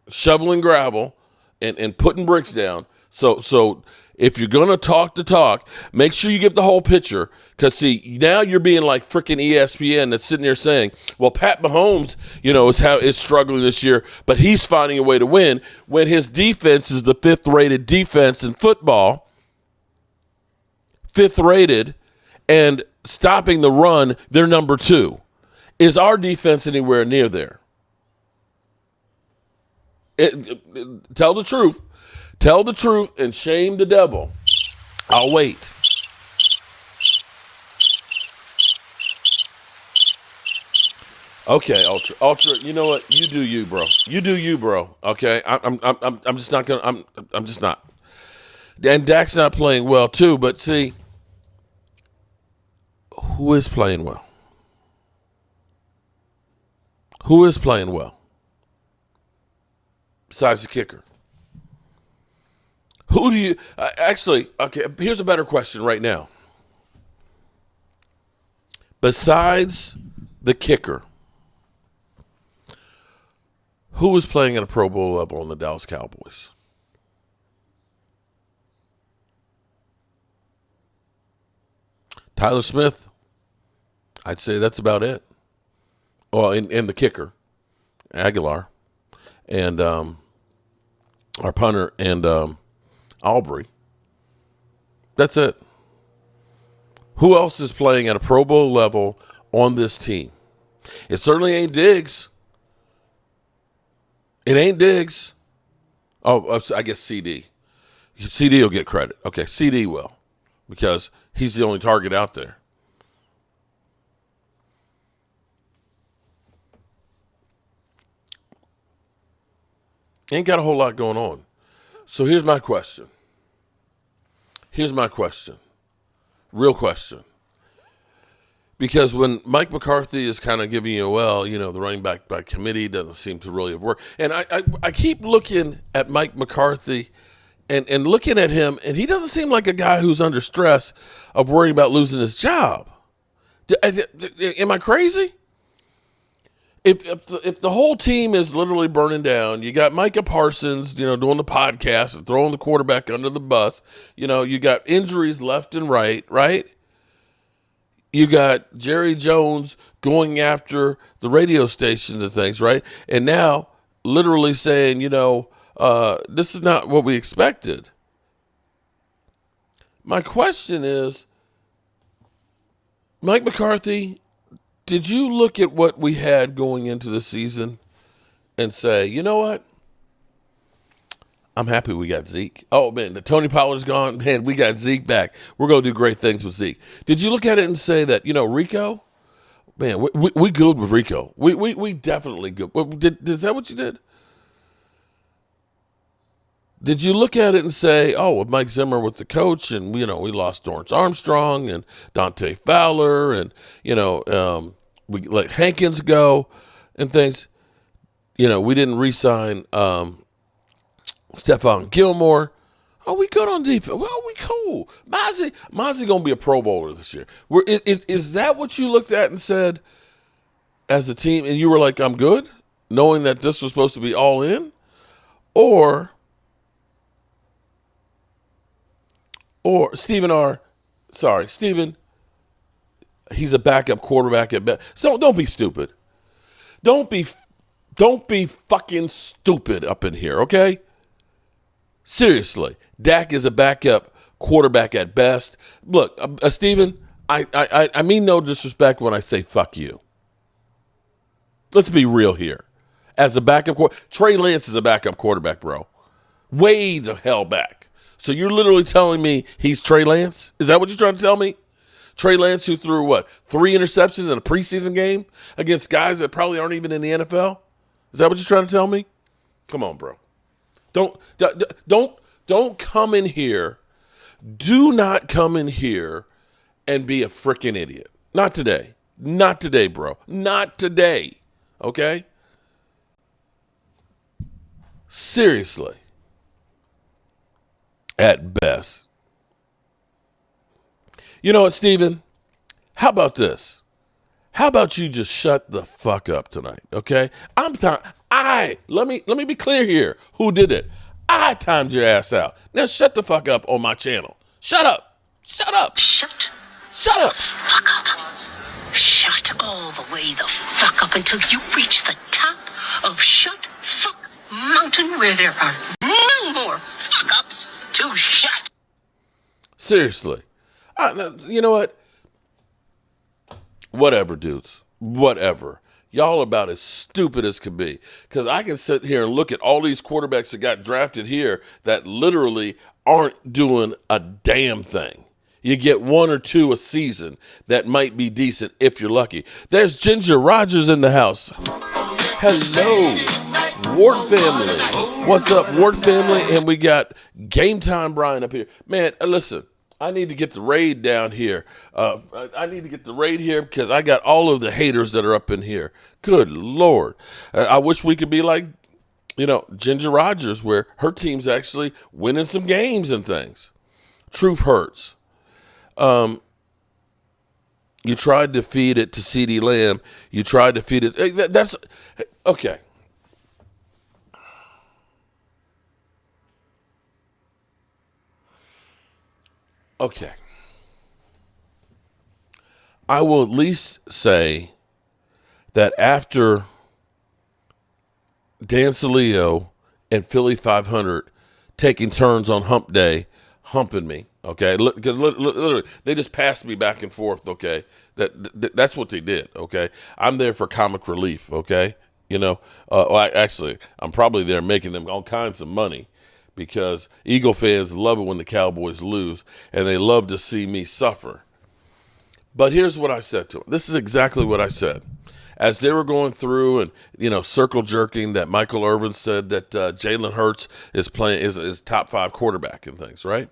S7: shoveling gravel, and putting bricks down. So if you're going to talk the talk, make sure you give the whole picture. Because, see, now you're being like freaking ESPN that's sitting there saying, well, Pat Mahomes, is struggling this year, but he's finding a way to win when his defense is the 5th-rated defense in football. 5th-rated, and stopping the run, they're number 2. Is our defense anywhere near there? Tell the truth. Tell the truth and shame the devil. I'll wait. Okay, Ultra. You know what? You do you, bro. You do you, bro. Okay, I'm just not gonna. I'm just not. And Dak's not playing well too. But see, who is playing well? Who is playing well? Besides the kicker. Who do you actually? Okay, here's a better question right now. Besides the kicker, who is playing at a Pro Bowl level on the Dallas Cowboys? Tyler Smith. I'd say that's about it. Well, and the kicker, Aguilar, and our punter, and Aubrey. That's it. Who else is playing at a Pro Bowl level on this team? It certainly ain't Diggs. It ain't Diggs. Oh, I guess CD. CD will get credit. Okay, CD will, because he's the only target out there. Ain't got a whole lot going on. So here's my question. Real question. Because when Mike McCarthy is kind of giving you, the running back by committee doesn't seem to really have worked. And I keep looking at Mike McCarthy and looking at him, and he doesn't seem like a guy who's under stress of worrying about losing his job. Am I crazy? If the whole team is literally burning down, you got Micah Parsons, doing the podcast and throwing the quarterback under the bus. You got injuries left and right? You got Jerry Jones going after the radio stations and things, right? And now literally saying, this is not what we expected. My question is, Mike McCarthy, did you look at what we had going into the season and say, you know what? I'm happy we got Zeke. Oh, man, the Tony Pollard's gone. Man, we got Zeke back. We're going to do great things with Zeke. Did you look at it and say that, Rico? Man, we good with Rico. We definitely good. Is that what you did? Did you look at it and say, with Mike Zimmer with the coach, and, we lost Dorrance Armstrong and Dante Fowler, and, we let Hankins go and things. We didn't re-sign Stephon Gilmore. Oh, we good on defense. Well, we cool. Mozzie going to be a Pro Bowler this year. Is that what you looked at and said as a team, and you were like, I'm good, knowing that this was supposed to be all in? Or Stephen, he's a backup quarterback at best. So don't be stupid. Don't be fucking stupid up in here, okay? Seriously, Dak is a backup quarterback at best. Look, Stephen, I mean no disrespect when I say fuck you. Let's be real here. As a backup quarterback, Trey Lance is a backup quarterback, bro. Way the hell back. So you're literally telling me he's Trey Lance? Is that what you're trying to tell me? Trey Lance, who threw, 3 interceptions in a preseason game against guys that probably aren't even in the NFL? Is that what you're trying to tell me? Come on, bro. Don't come in here Do not come in here and be a freaking idiot. Not today. Not today, bro. Not today. Okay? Seriously. At best. You know what, Steven? How about this? How about you just shut the fuck up tonight, okay? Let me be clear here. Who did it? I timed your ass out. Now shut the fuck up on my channel. Shut up. Shut up.
S12: Shut
S7: up.
S12: Fuck up. Shut all the way the fuck up until you reach the top of Shut Fuck Mountain, where there are no more fuck ups to shut.
S7: Seriously. You know what? Whatever, dudes. Whatever. Y'all about as stupid as could be. Because I can sit here and look at all these quarterbacks that got drafted here that literally aren't doing a damn thing. You get one or two a season that might be decent if you're lucky. There's Ginger Rogers in the house. Hello, Ward family. What's up, Ward family? And we got Game Time Brian up here. Man, listen. I need to get the raid down here. I need to get the raid here because I got all of the haters that are up in here. Good Lord. I wish we could be like, Ginger Rogers, where her team's actually winning some games and things. Truth hurts. You tried to feed it to CeeDee Lamb. You tried to feed it. That's okay. Okay. I will at least say that after Dan Saleo and Philly 500 taking turns on hump day, humping me, okay? Because literally, they just passed me back and forth, okay? That's what they did, okay? I'm there for comic relief, okay? Actually, I'm probably there making them all kinds of money. Because Eagle fans love it when the Cowboys lose, and they love to see me suffer. But here's what I said to them. This is exactly what I said. As they were going through and, circle jerking that Michael Irvin said that Jalen Hurts is top 5 quarterback and things, right?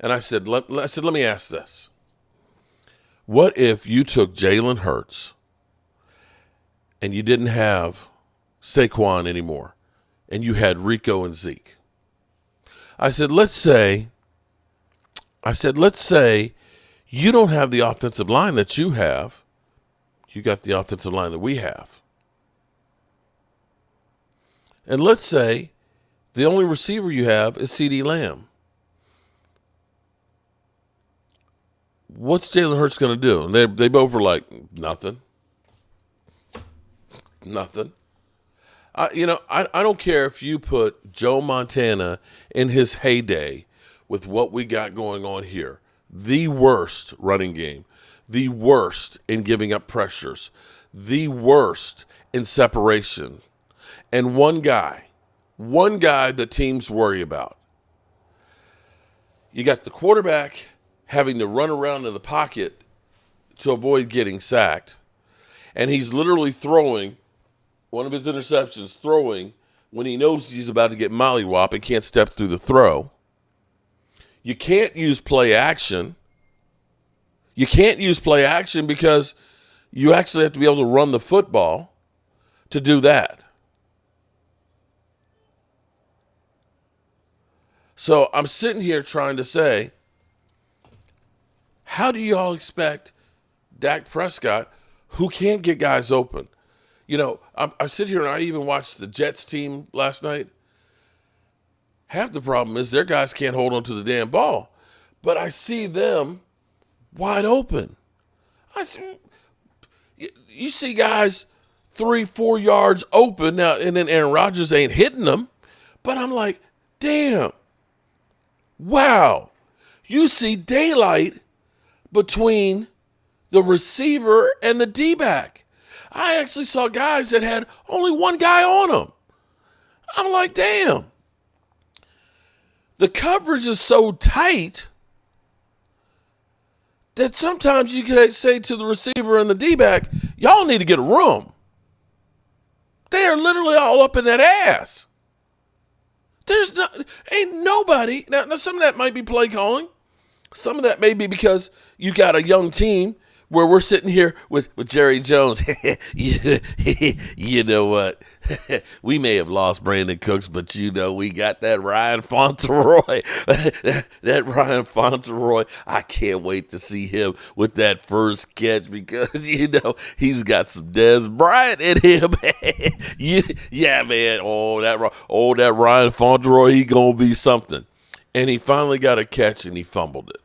S7: And I said, let me ask this. What if you took Jalen Hurts and you didn't have Saquon anymore, and you had Rico and Zeke? I said, let's say you don't have the offensive line that you have. You got the offensive line that we have. And let's say the only receiver you have is CeeDee Lamb. What's Jalen Hurts going to do? And they both were like, nothing. Nothing. I don't care if you put Joe Montana in his heyday with what we got going on here. The worst running game. The worst in giving up pressures. The worst in separation. And one guy the teams worry about. You got the quarterback having to run around in the pocket to avoid getting sacked. And he's literally throwing one of his interceptions, when he knows he's about to get mollywhopped and can't step through the throw. You can't use play action. You can't use play action because you actually have to be able to run the football to do that. So I'm sitting here trying to say, how do you all expect Dak Prescott, who can't get guys open? I sit here and I even watched the Jets team last night. Half the problem is their guys can't hold on to the damn ball. But I see them wide open. You see guys 3-4 yards open now, and then Aaron Rodgers ain't hitting them. But I'm like, damn. Wow. You see daylight between the receiver and the D-back. I actually saw guys that had only one guy on them. I'm like, damn. The coverage is so tight that sometimes you can say to the receiver and the D-back, y'all need to get a room. They are literally all up in that ass. Ain't nobody. Now some of that might be play calling. Some of that may be because you got a young team where we're sitting here with Jerry Jones. You know what? We may have lost Brandon Cooks, but we got that Ryan Fauntleroy. that Ryan Fauntleroy, I can't wait to see him with that first catch because, he's got some Des Bryant in him. Yeah, man. That Ryan Fauntleroy, he going to be something. And he finally got a catch and he fumbled it.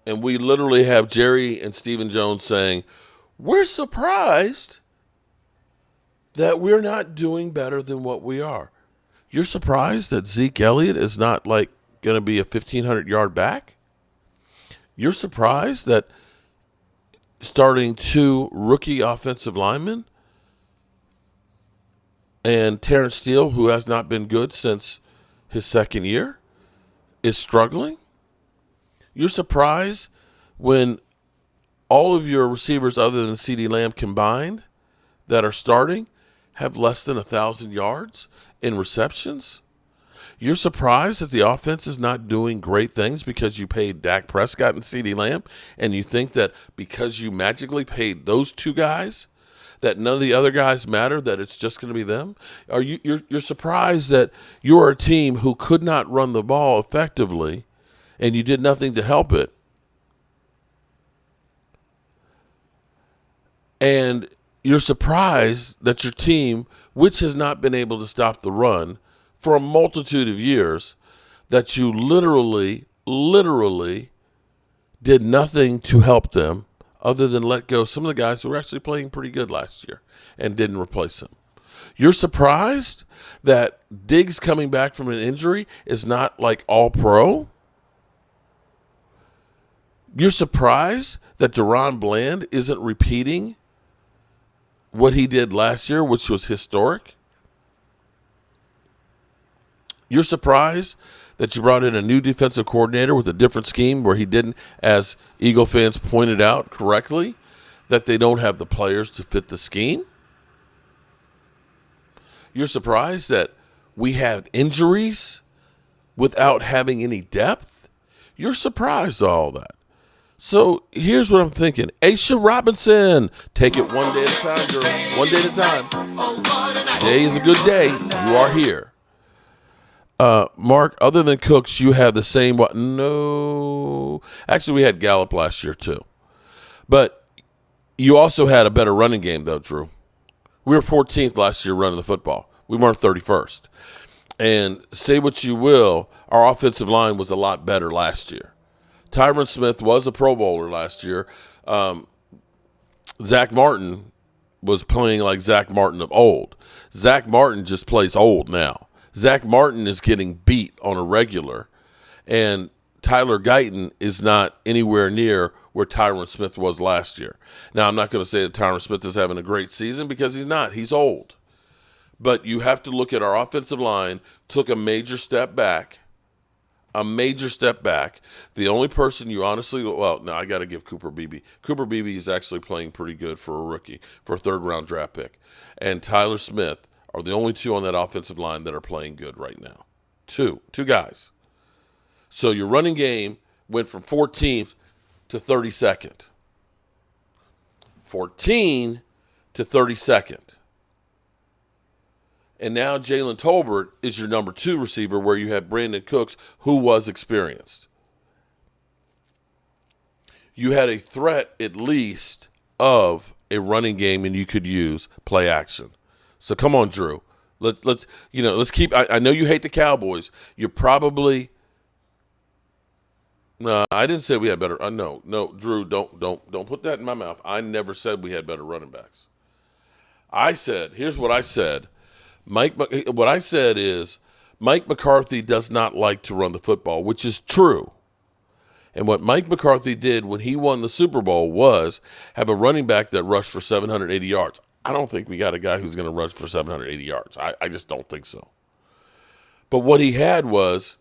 S7: And we literally have Jerry and Stephen Jones saying, we're surprised that we're not doing better than what we are. You're surprised that Zeke Elliott is not going to be a 1,500-yard back? You're surprised that starting 2 rookie offensive linemen and Terrence Steele, who has not been good since his second year, is struggling? You're surprised when all of your receivers other than CeeDee Lamb combined that are starting have less than 1,000 yards in receptions? You're surprised that the offense is not doing great things because you paid Dak Prescott and CeeDee Lamb, and you think that because you magically paid those 2 guys that none of the other guys matter, that it's just going to be them? You're surprised that you're a team who could not run the ball effectively and you did nothing to help it. And you're surprised that your team, which has not been able to stop the run for a multitude of years, that you literally did nothing to help them other than let go some of the guys who were actually playing pretty good last year and didn't replace them. You're surprised that Diggs coming back from an injury is not all pro? You're surprised that Deron Bland isn't repeating what he did last year, which was historic? You're surprised that you brought in a new defensive coordinator with a different scheme where he didn't, as Eagle fans pointed out correctly, that they don't have the players to fit the scheme? You're surprised that we had injuries without having any depth? You're surprised at all that. So here's what I'm thinking. Aisha Robinson, take it one day at a time, girl. One day at a time. Today is a good day. You are here. Mark, other than Cooks, you have the same what? No. Actually, we had Gallup last year too. But you also had a better running game, though, Drew. We were 14th last year running the football. We weren't 31st. And say what you will, our offensive line was a lot better last year. Tyron Smith was a Pro Bowler last year. Zach Martin was playing like Zach Martin of old. Zach Martin just plays old now. Zach Martin is getting beat on a regular, and Tyler Guyton is not anywhere near where Tyron Smith was last year. Now, I'm not going to say that Tyron Smith is having a great season because he's not. He's old. But you have to look at our offensive line, took a major step back. A major step back. The only person you honestly, I got to give Cooper Beebe. Cooper Beebe is actually playing pretty good for a rookie, for a third-round draft pick. And Tyler Smith are the only 2 on that offensive line that are playing good right now. Two guys. So your running game went from 14th to 32nd. 14 to 32nd. And now Jalen Tolbert is your number 2 receiver where you have Brandon Cooks, who was experienced. You had a threat at least of a running game, and you could use play action. So come on, Drew. Let's keep. I know you hate the Cowboys. You're probably. No, I didn't say we had better. No, Drew, don't put that in my mouth. I never said we had better running backs. I said, here's what I said. What I said is Mike McCarthy does not like to run the football, which is true. And what Mike McCarthy did when he won the Super Bowl was have a running back that rushed for 780 yards. I don't think we got a guy who's going to rush for 780 yards. I just don't think so. But what he had was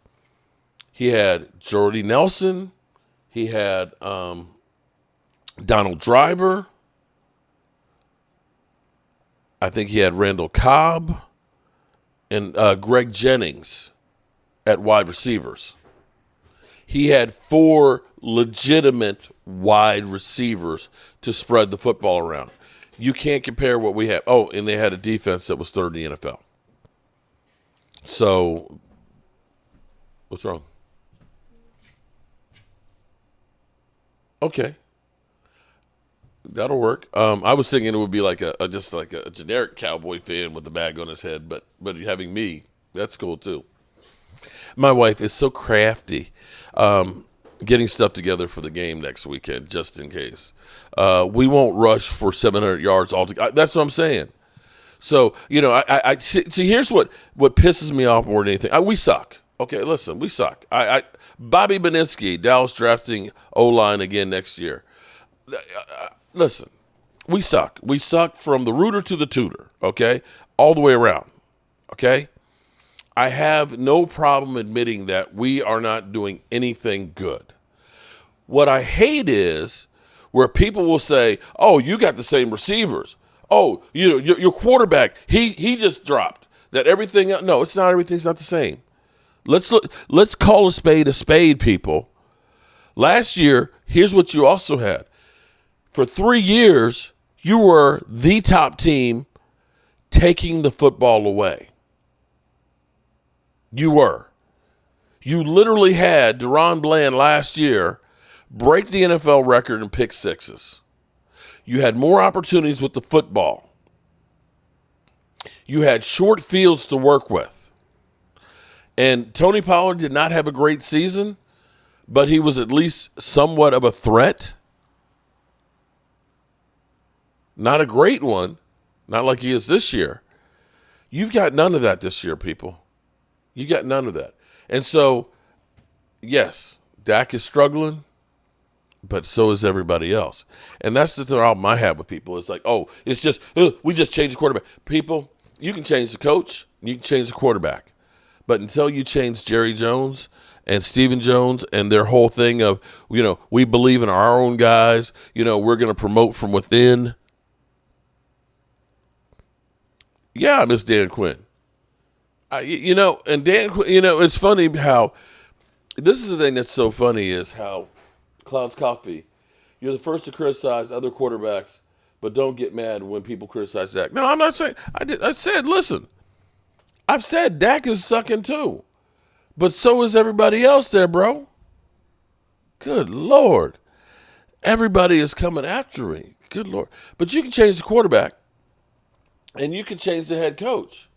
S7: he had Jordy Nelson. He had Donald Driver. I think he had Randall Cobb and Greg Jennings. at wide receivers. He had 4 legitimate wide receivers to spread the football around. You can't compare what we have. Oh, and they had a defense that was third in the NFL. So, what's wrong? Okay. That'll work. I was thinking it would be like just like a generic Cowboy fan with a bag on his head, but having me, that's cool too. My wife is so crafty, getting stuff together for the game next weekend, just in case. We won't rush for 700 yards altogether. That's what I'm saying. So, I see. Here's what pisses me off more than anything. We suck. Okay, listen, we suck. Bobby Beninsky, Dallas drafting O-line again next year. Listen, we suck. We suck from the rooter to the tutor, okay? All the way around, okay? I have no problem admitting that we are not doing anything good. What I hate is where people will say, oh, you got the same receivers. Oh, your quarterback, he just dropped. That everything, no, it's not, everything's not the same. Let's call a spade, people. Last year, here's what you also had. For 3 years, you were the top team taking the football away. You were. You literally had Deron Bland last year break the NFL record in pick sixes. You had more opportunities with the football. You had short fields to work with. And Tony Pollard did not have a great season, but he was at least somewhat of a threat. Not a great one, not like he is this year. You've got none of that this year, people. You got none of that. And so, yes, Dak is struggling, but so is everybody else. And that's the problem I have with people. It's like, oh, it's just, we just changed the quarterback. People, you can change the coach, you can change the quarterback. But until you change Jerry Jones and Stephen Jones and their whole thing of, we believe in our own guys, we're going to promote from within. Yeah, I miss Dan Quinn. And Dan Quinn, it's funny how, this is the thing that's so funny is how Clouds Coffee, you're the first to criticize other quarterbacks, but don't get mad when people criticize Dak. No, I'm not saying, I said, listen, I've said Dak is sucking too, but so is everybody else there, bro. Good Lord. Everybody is coming after me. Good Lord. But you can change the quarterback. And you can change the head coach.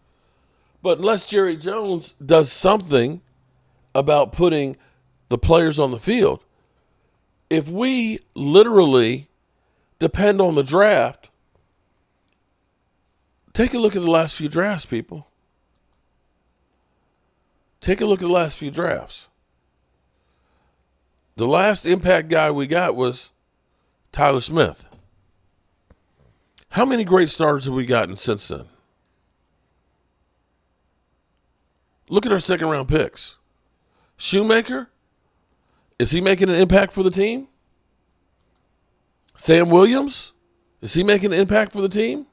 S7: But unless Jerry Jones does something about putting the players on the field, if we literally depend on the draft, take a look at the last few drafts, people. Take a look at the last few drafts. The last impact guy we got was Tyler Smith. How many great starters have we gotten since then? Look at our second-round picks. Shoemaker, is he making an impact for the team? Sam Williams, is he making an impact for the team?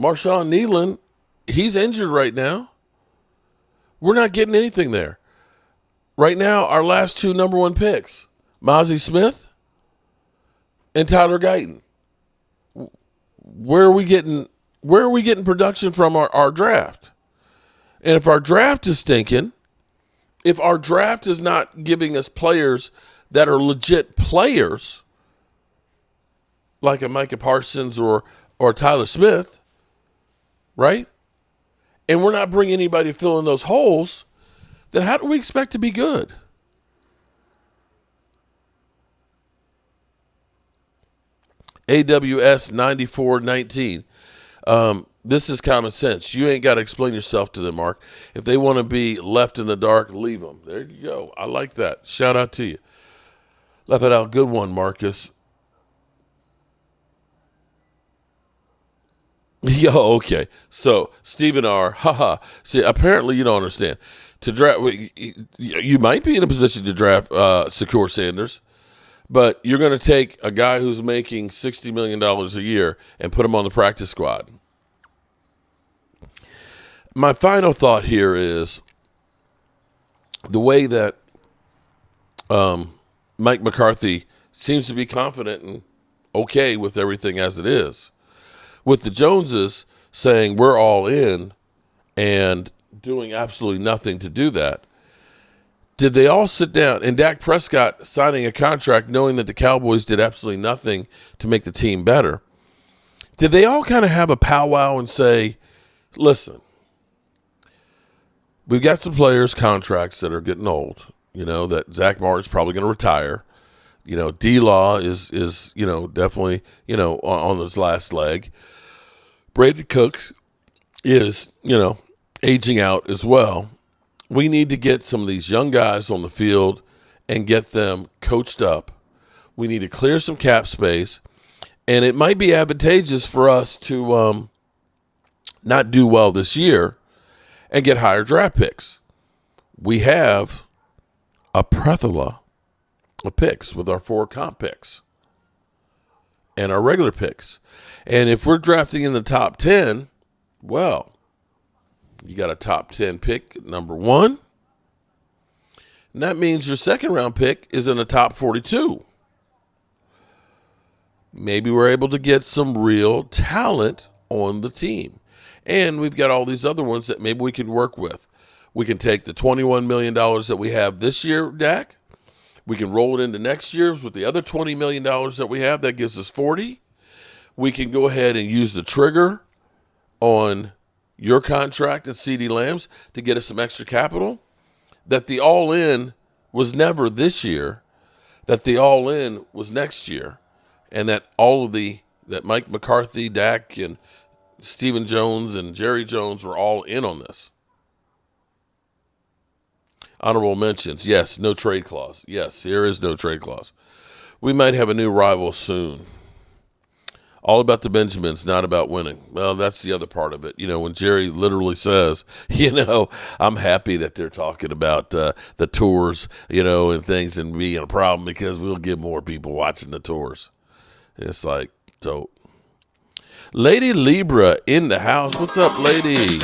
S7: Marshawn Nealon, he's injured right now. We're not getting anything there. Right now, our last 2 number 1 picks, Mozzie Smith and Tyler Guyton. Where are we getting production from our draft? And if our draft is stinking, if our draft is not giving us players that are legit players, like a Micah Parsons or Tyler Smith, right? And we're not bringing anybody to fill in those holes, then how do we expect to be good? AWS 9419. This is common sense. You ain't got to explain yourself to them, Mark. If they want to be left in the dark, leave them. There you go. I like that. Shout out to you. Left it out. Good one, Marcus. Yo, okay. So, Stephen R. Haha. See, apparently you don't understand. To draft, you might be in a position to draft Secure Sanders. But you're going to take a guy who's making $60 million a year and put him on the practice squad. My final thought here is the way that Mike McCarthy seems to be confident and okay with everything as it is, with the Joneses saying we're all in and doing absolutely nothing to do that, did they all sit down, and Dak Prescott signing a contract knowing that the Cowboys did absolutely nothing to make the team better, did they all kind of have a powwow and say, listen, we've got some players' contracts that are getting old, that Zach Martin's probably going to retire. D-Law is definitely, on his last leg. Brandon Cooks is, aging out as well. We need to get some of these young guys on the field and get them coached up. We need to clear some cap space, and it might be advantageous for us to not do well this year and get higher draft picks. We have a plethora of picks with our 4 comp picks and our regular picks. And if we're drafting in the top 10, well, you got a top 10 pick at number 1. And that means your second round pick is in the top 42. Maybe we're able to get some real talent on the team. And we've got all these other ones that maybe we can work with. We can take the $21 million that we have this year, Dak. We can roll it into next year's with the other $20 million that we have. That gives us 40. We can go ahead and use the trigger on your contract and CeeDee Lamb's to get us some extra capital. That the all-in was never this year. That the all-in was next year. And that that Mike McCarthy, Dak, and Stephen Jones and Jerry Jones were all in on this. Honorable mentions. Yes, no trade clause. Yes, here is no trade clause. We might have a new rival soon. All about the Benjamins, not about winning. Well, that's the other part of it. When Jerry literally says, I'm happy that they're talking about the tours, and things and being a problem because we'll get more people watching the tours. It's like, dope. Lady Libra in the house. What's up, lady?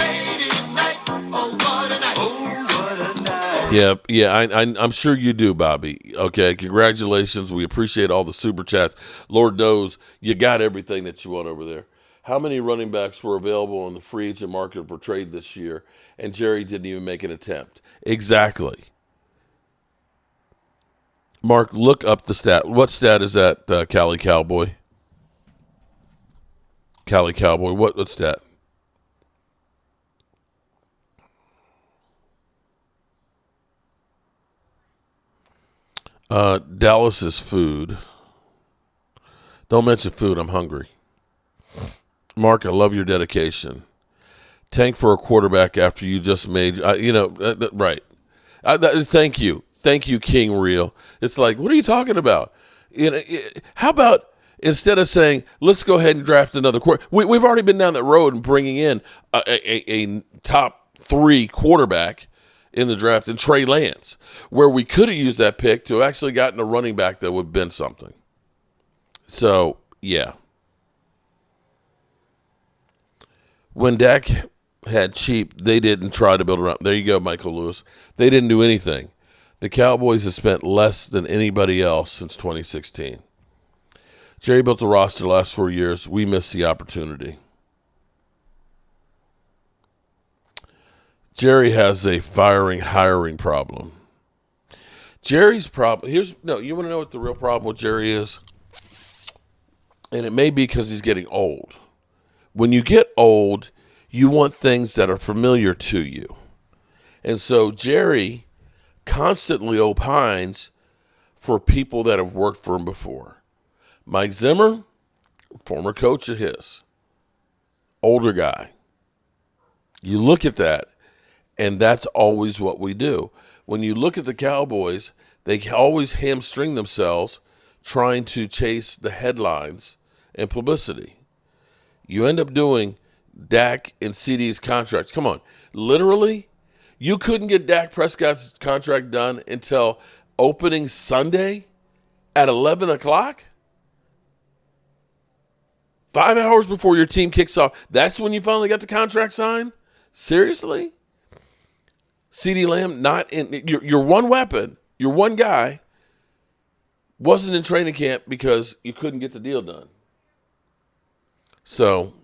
S7: Yeah, I'm sure you do, Bobby. Okay, congratulations. We appreciate all the super chats. Lord knows you got everything that you want over there. How many running backs were available on the free agent market for trade this year, and Jerry didn't even make an attempt? Exactly. Mark, look up the stat. What stat is that, Cali Cowboy? Cali Cowboy, what stat? Dallas is food. Don't mention food. I'm hungry. Mark, I love your dedication. Tank for a quarterback after you just made, right. Thank you. Thank you, King Real. It's like, what are you talking about? How about instead of saying, let's go ahead and draft another quarterback, we've already been down that road and bringing in a top 3 quarterback in the draft in Trey Lance, where we could have used that pick to have actually gotten a running back that would have been something. So, yeah. When Dak had cheap, they didn't try to build around. There you go, Michael Lewis. They didn't do anything. The Cowboys have spent less than anybody else since 2016. Jerry built the roster the last 4 years. We missed the opportunity. Jerry has a hiring problem. Jerry's problem, you want to know what the real problem with Jerry is? And it may be because he's getting old. When you get old, you want things that are familiar to you. And so Jerry constantly opines for people that have worked for him before. Mike Zimmer, former coach of his, older guy. You look at that, and that's always what we do. When you look at the Cowboys, they always hamstring themselves trying to chase the headlines and publicity. You end up doing Dak and CeeDee's contracts. Come on. Literally, you couldn't get Dak Prescott's contract done until opening Sunday at 11 o'clock? 5 hours before your team kicks off. That's when you finally got the contract signed? Seriously? CeeDee Lamb not in your one weapon, your one guy wasn't in training camp because you couldn't get the deal done. So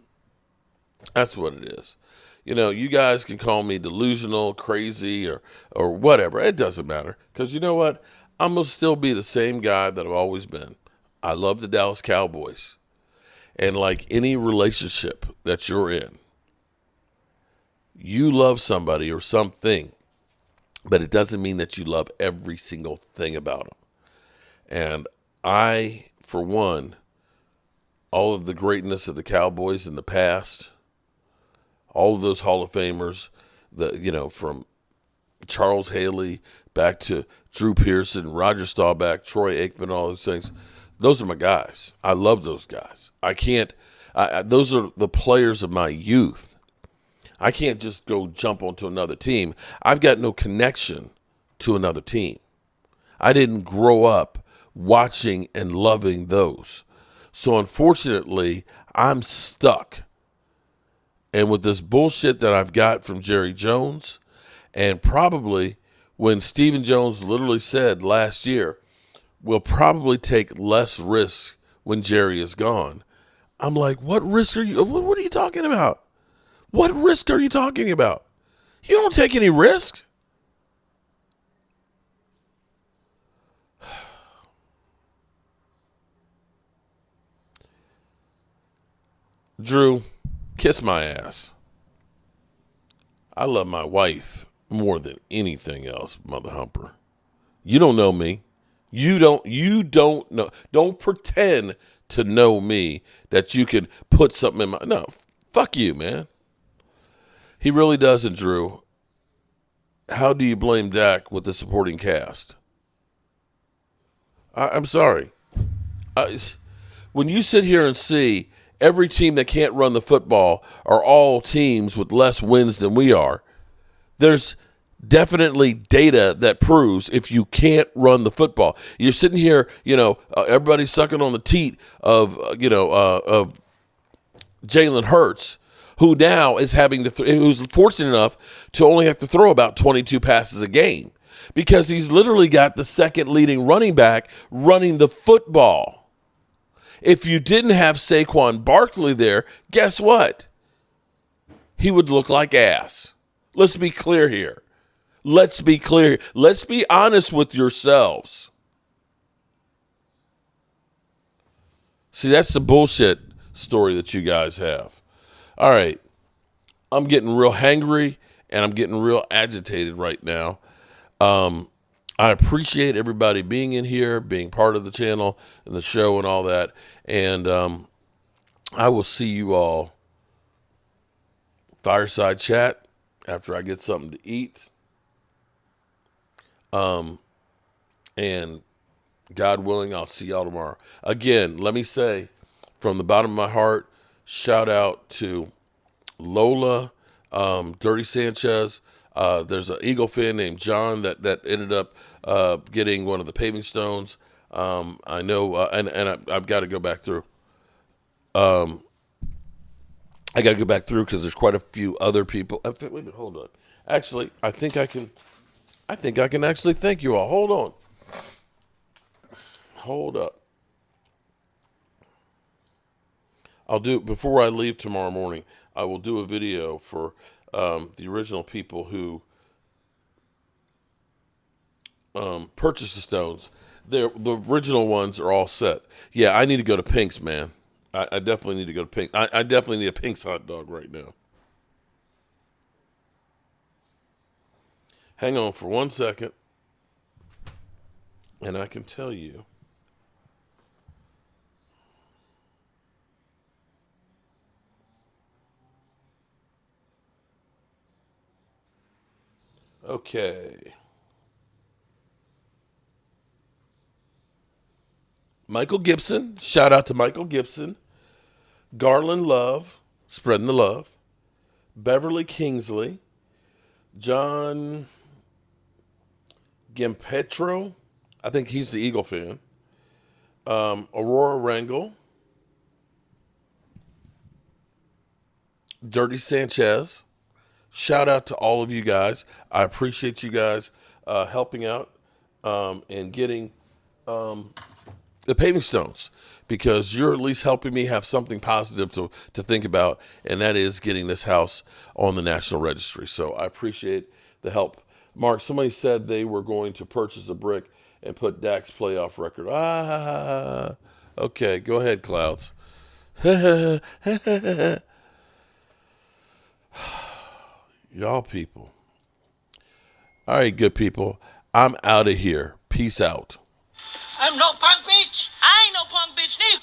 S7: that's what it is. You guys can call me delusional, crazy, or whatever. It doesn't matter. Because you know what? I'm going to still be the same guy that I've always been. I love the Dallas Cowboys. And like any relationship that you're in, you love somebody or something, but it doesn't mean that you love every single thing about them. And I, for one, all of the greatness of the Cowboys in the past, all of those Hall of Famers, from Charles Haley back to Drew Pearson, Roger Staubach, Troy Aikman, all those things, those are my guys. I love those guys. Those are the players of my youth. I can't just go jump onto another team. I've got no connection to another team. I didn't grow up watching and loving those. So unfortunately, I'm stuck. And with this bullshit that I've got from Jerry Jones, and probably when Stephen Jones literally said last year, we'll probably take less risk when Jerry is gone. I'm like, what risk are you? What are you talking about? What risk are you talking about? You don't take any risk. Drew, kiss my ass. I love my wife more than anything else, mother humper. You don't know me. You don't know. Don't pretend to know me that you can put something in my... No, fuck you, man. He really doesn't, Drew. How do you blame Dak with the supporting cast? I'm sorry. When you sit here and see every team that can't run the football are all teams with less wins than we are, there's definitely data that proves if you can't run the football. You're sitting here, everybody's sucking on the teat of Jalen Hurts, who now is having to, who's fortunate enough to only have to throw about 22 passes a game because he's literally got the second leading running back running the football. If you didn't have Saquon Barkley there, guess what? He would look like ass. Let's be clear here. Let's be clear. Let's be honest with yourselves. See, that's the bullshit story that you guys have. All right. I'm getting real hangry and I'm getting real agitated right now. I appreciate everybody being in here, being part of the channel and the show and all that. And I will see you all fireside chat after I get something to eat. And God willing, I'll see y'all tomorrow. Again, let me say from the bottom of my heart, shout out to Lola, Dirty Sanchez. There's an Eagle fan named John that ended up getting one of the paving stones. I know, and I've got to go back through. I got to go back through because there's quite a few other people. Wait a minute, hold on. Actually, I think I can actually thank you all. Hold on. Hold up. I'll do, before I leave tomorrow morning, I will do a video for the original people who purchased the stones. The original ones are all set. Yeah, I need to go to Pink's, man. I definitely need to go to Pink. I definitely need a Pink's hot dog right now. Hang on for 1 second, and I can tell you. Okay. Michael Gibson. Shout out to Michael Gibson. Garland Love. Spreading the love. Beverly Kingsley. John Gimpetro. I think he's the Eagle fan. Aurora Rangel. Dirty Sanchez. shout out to all of you guys. I appreciate you guys helping out and getting the paving stones, because you're at least helping me have something positive to think about, and that is getting this house on the National Registry. So I appreciate the help. Mark, somebody said they were going to purchase a brick and put Dak's playoff record. Okay, go ahead, Clouds. Y'all people. All right, good people. I'm out of here. Peace out.
S12: I'm no punk bitch. I ain't no punk bitch neither.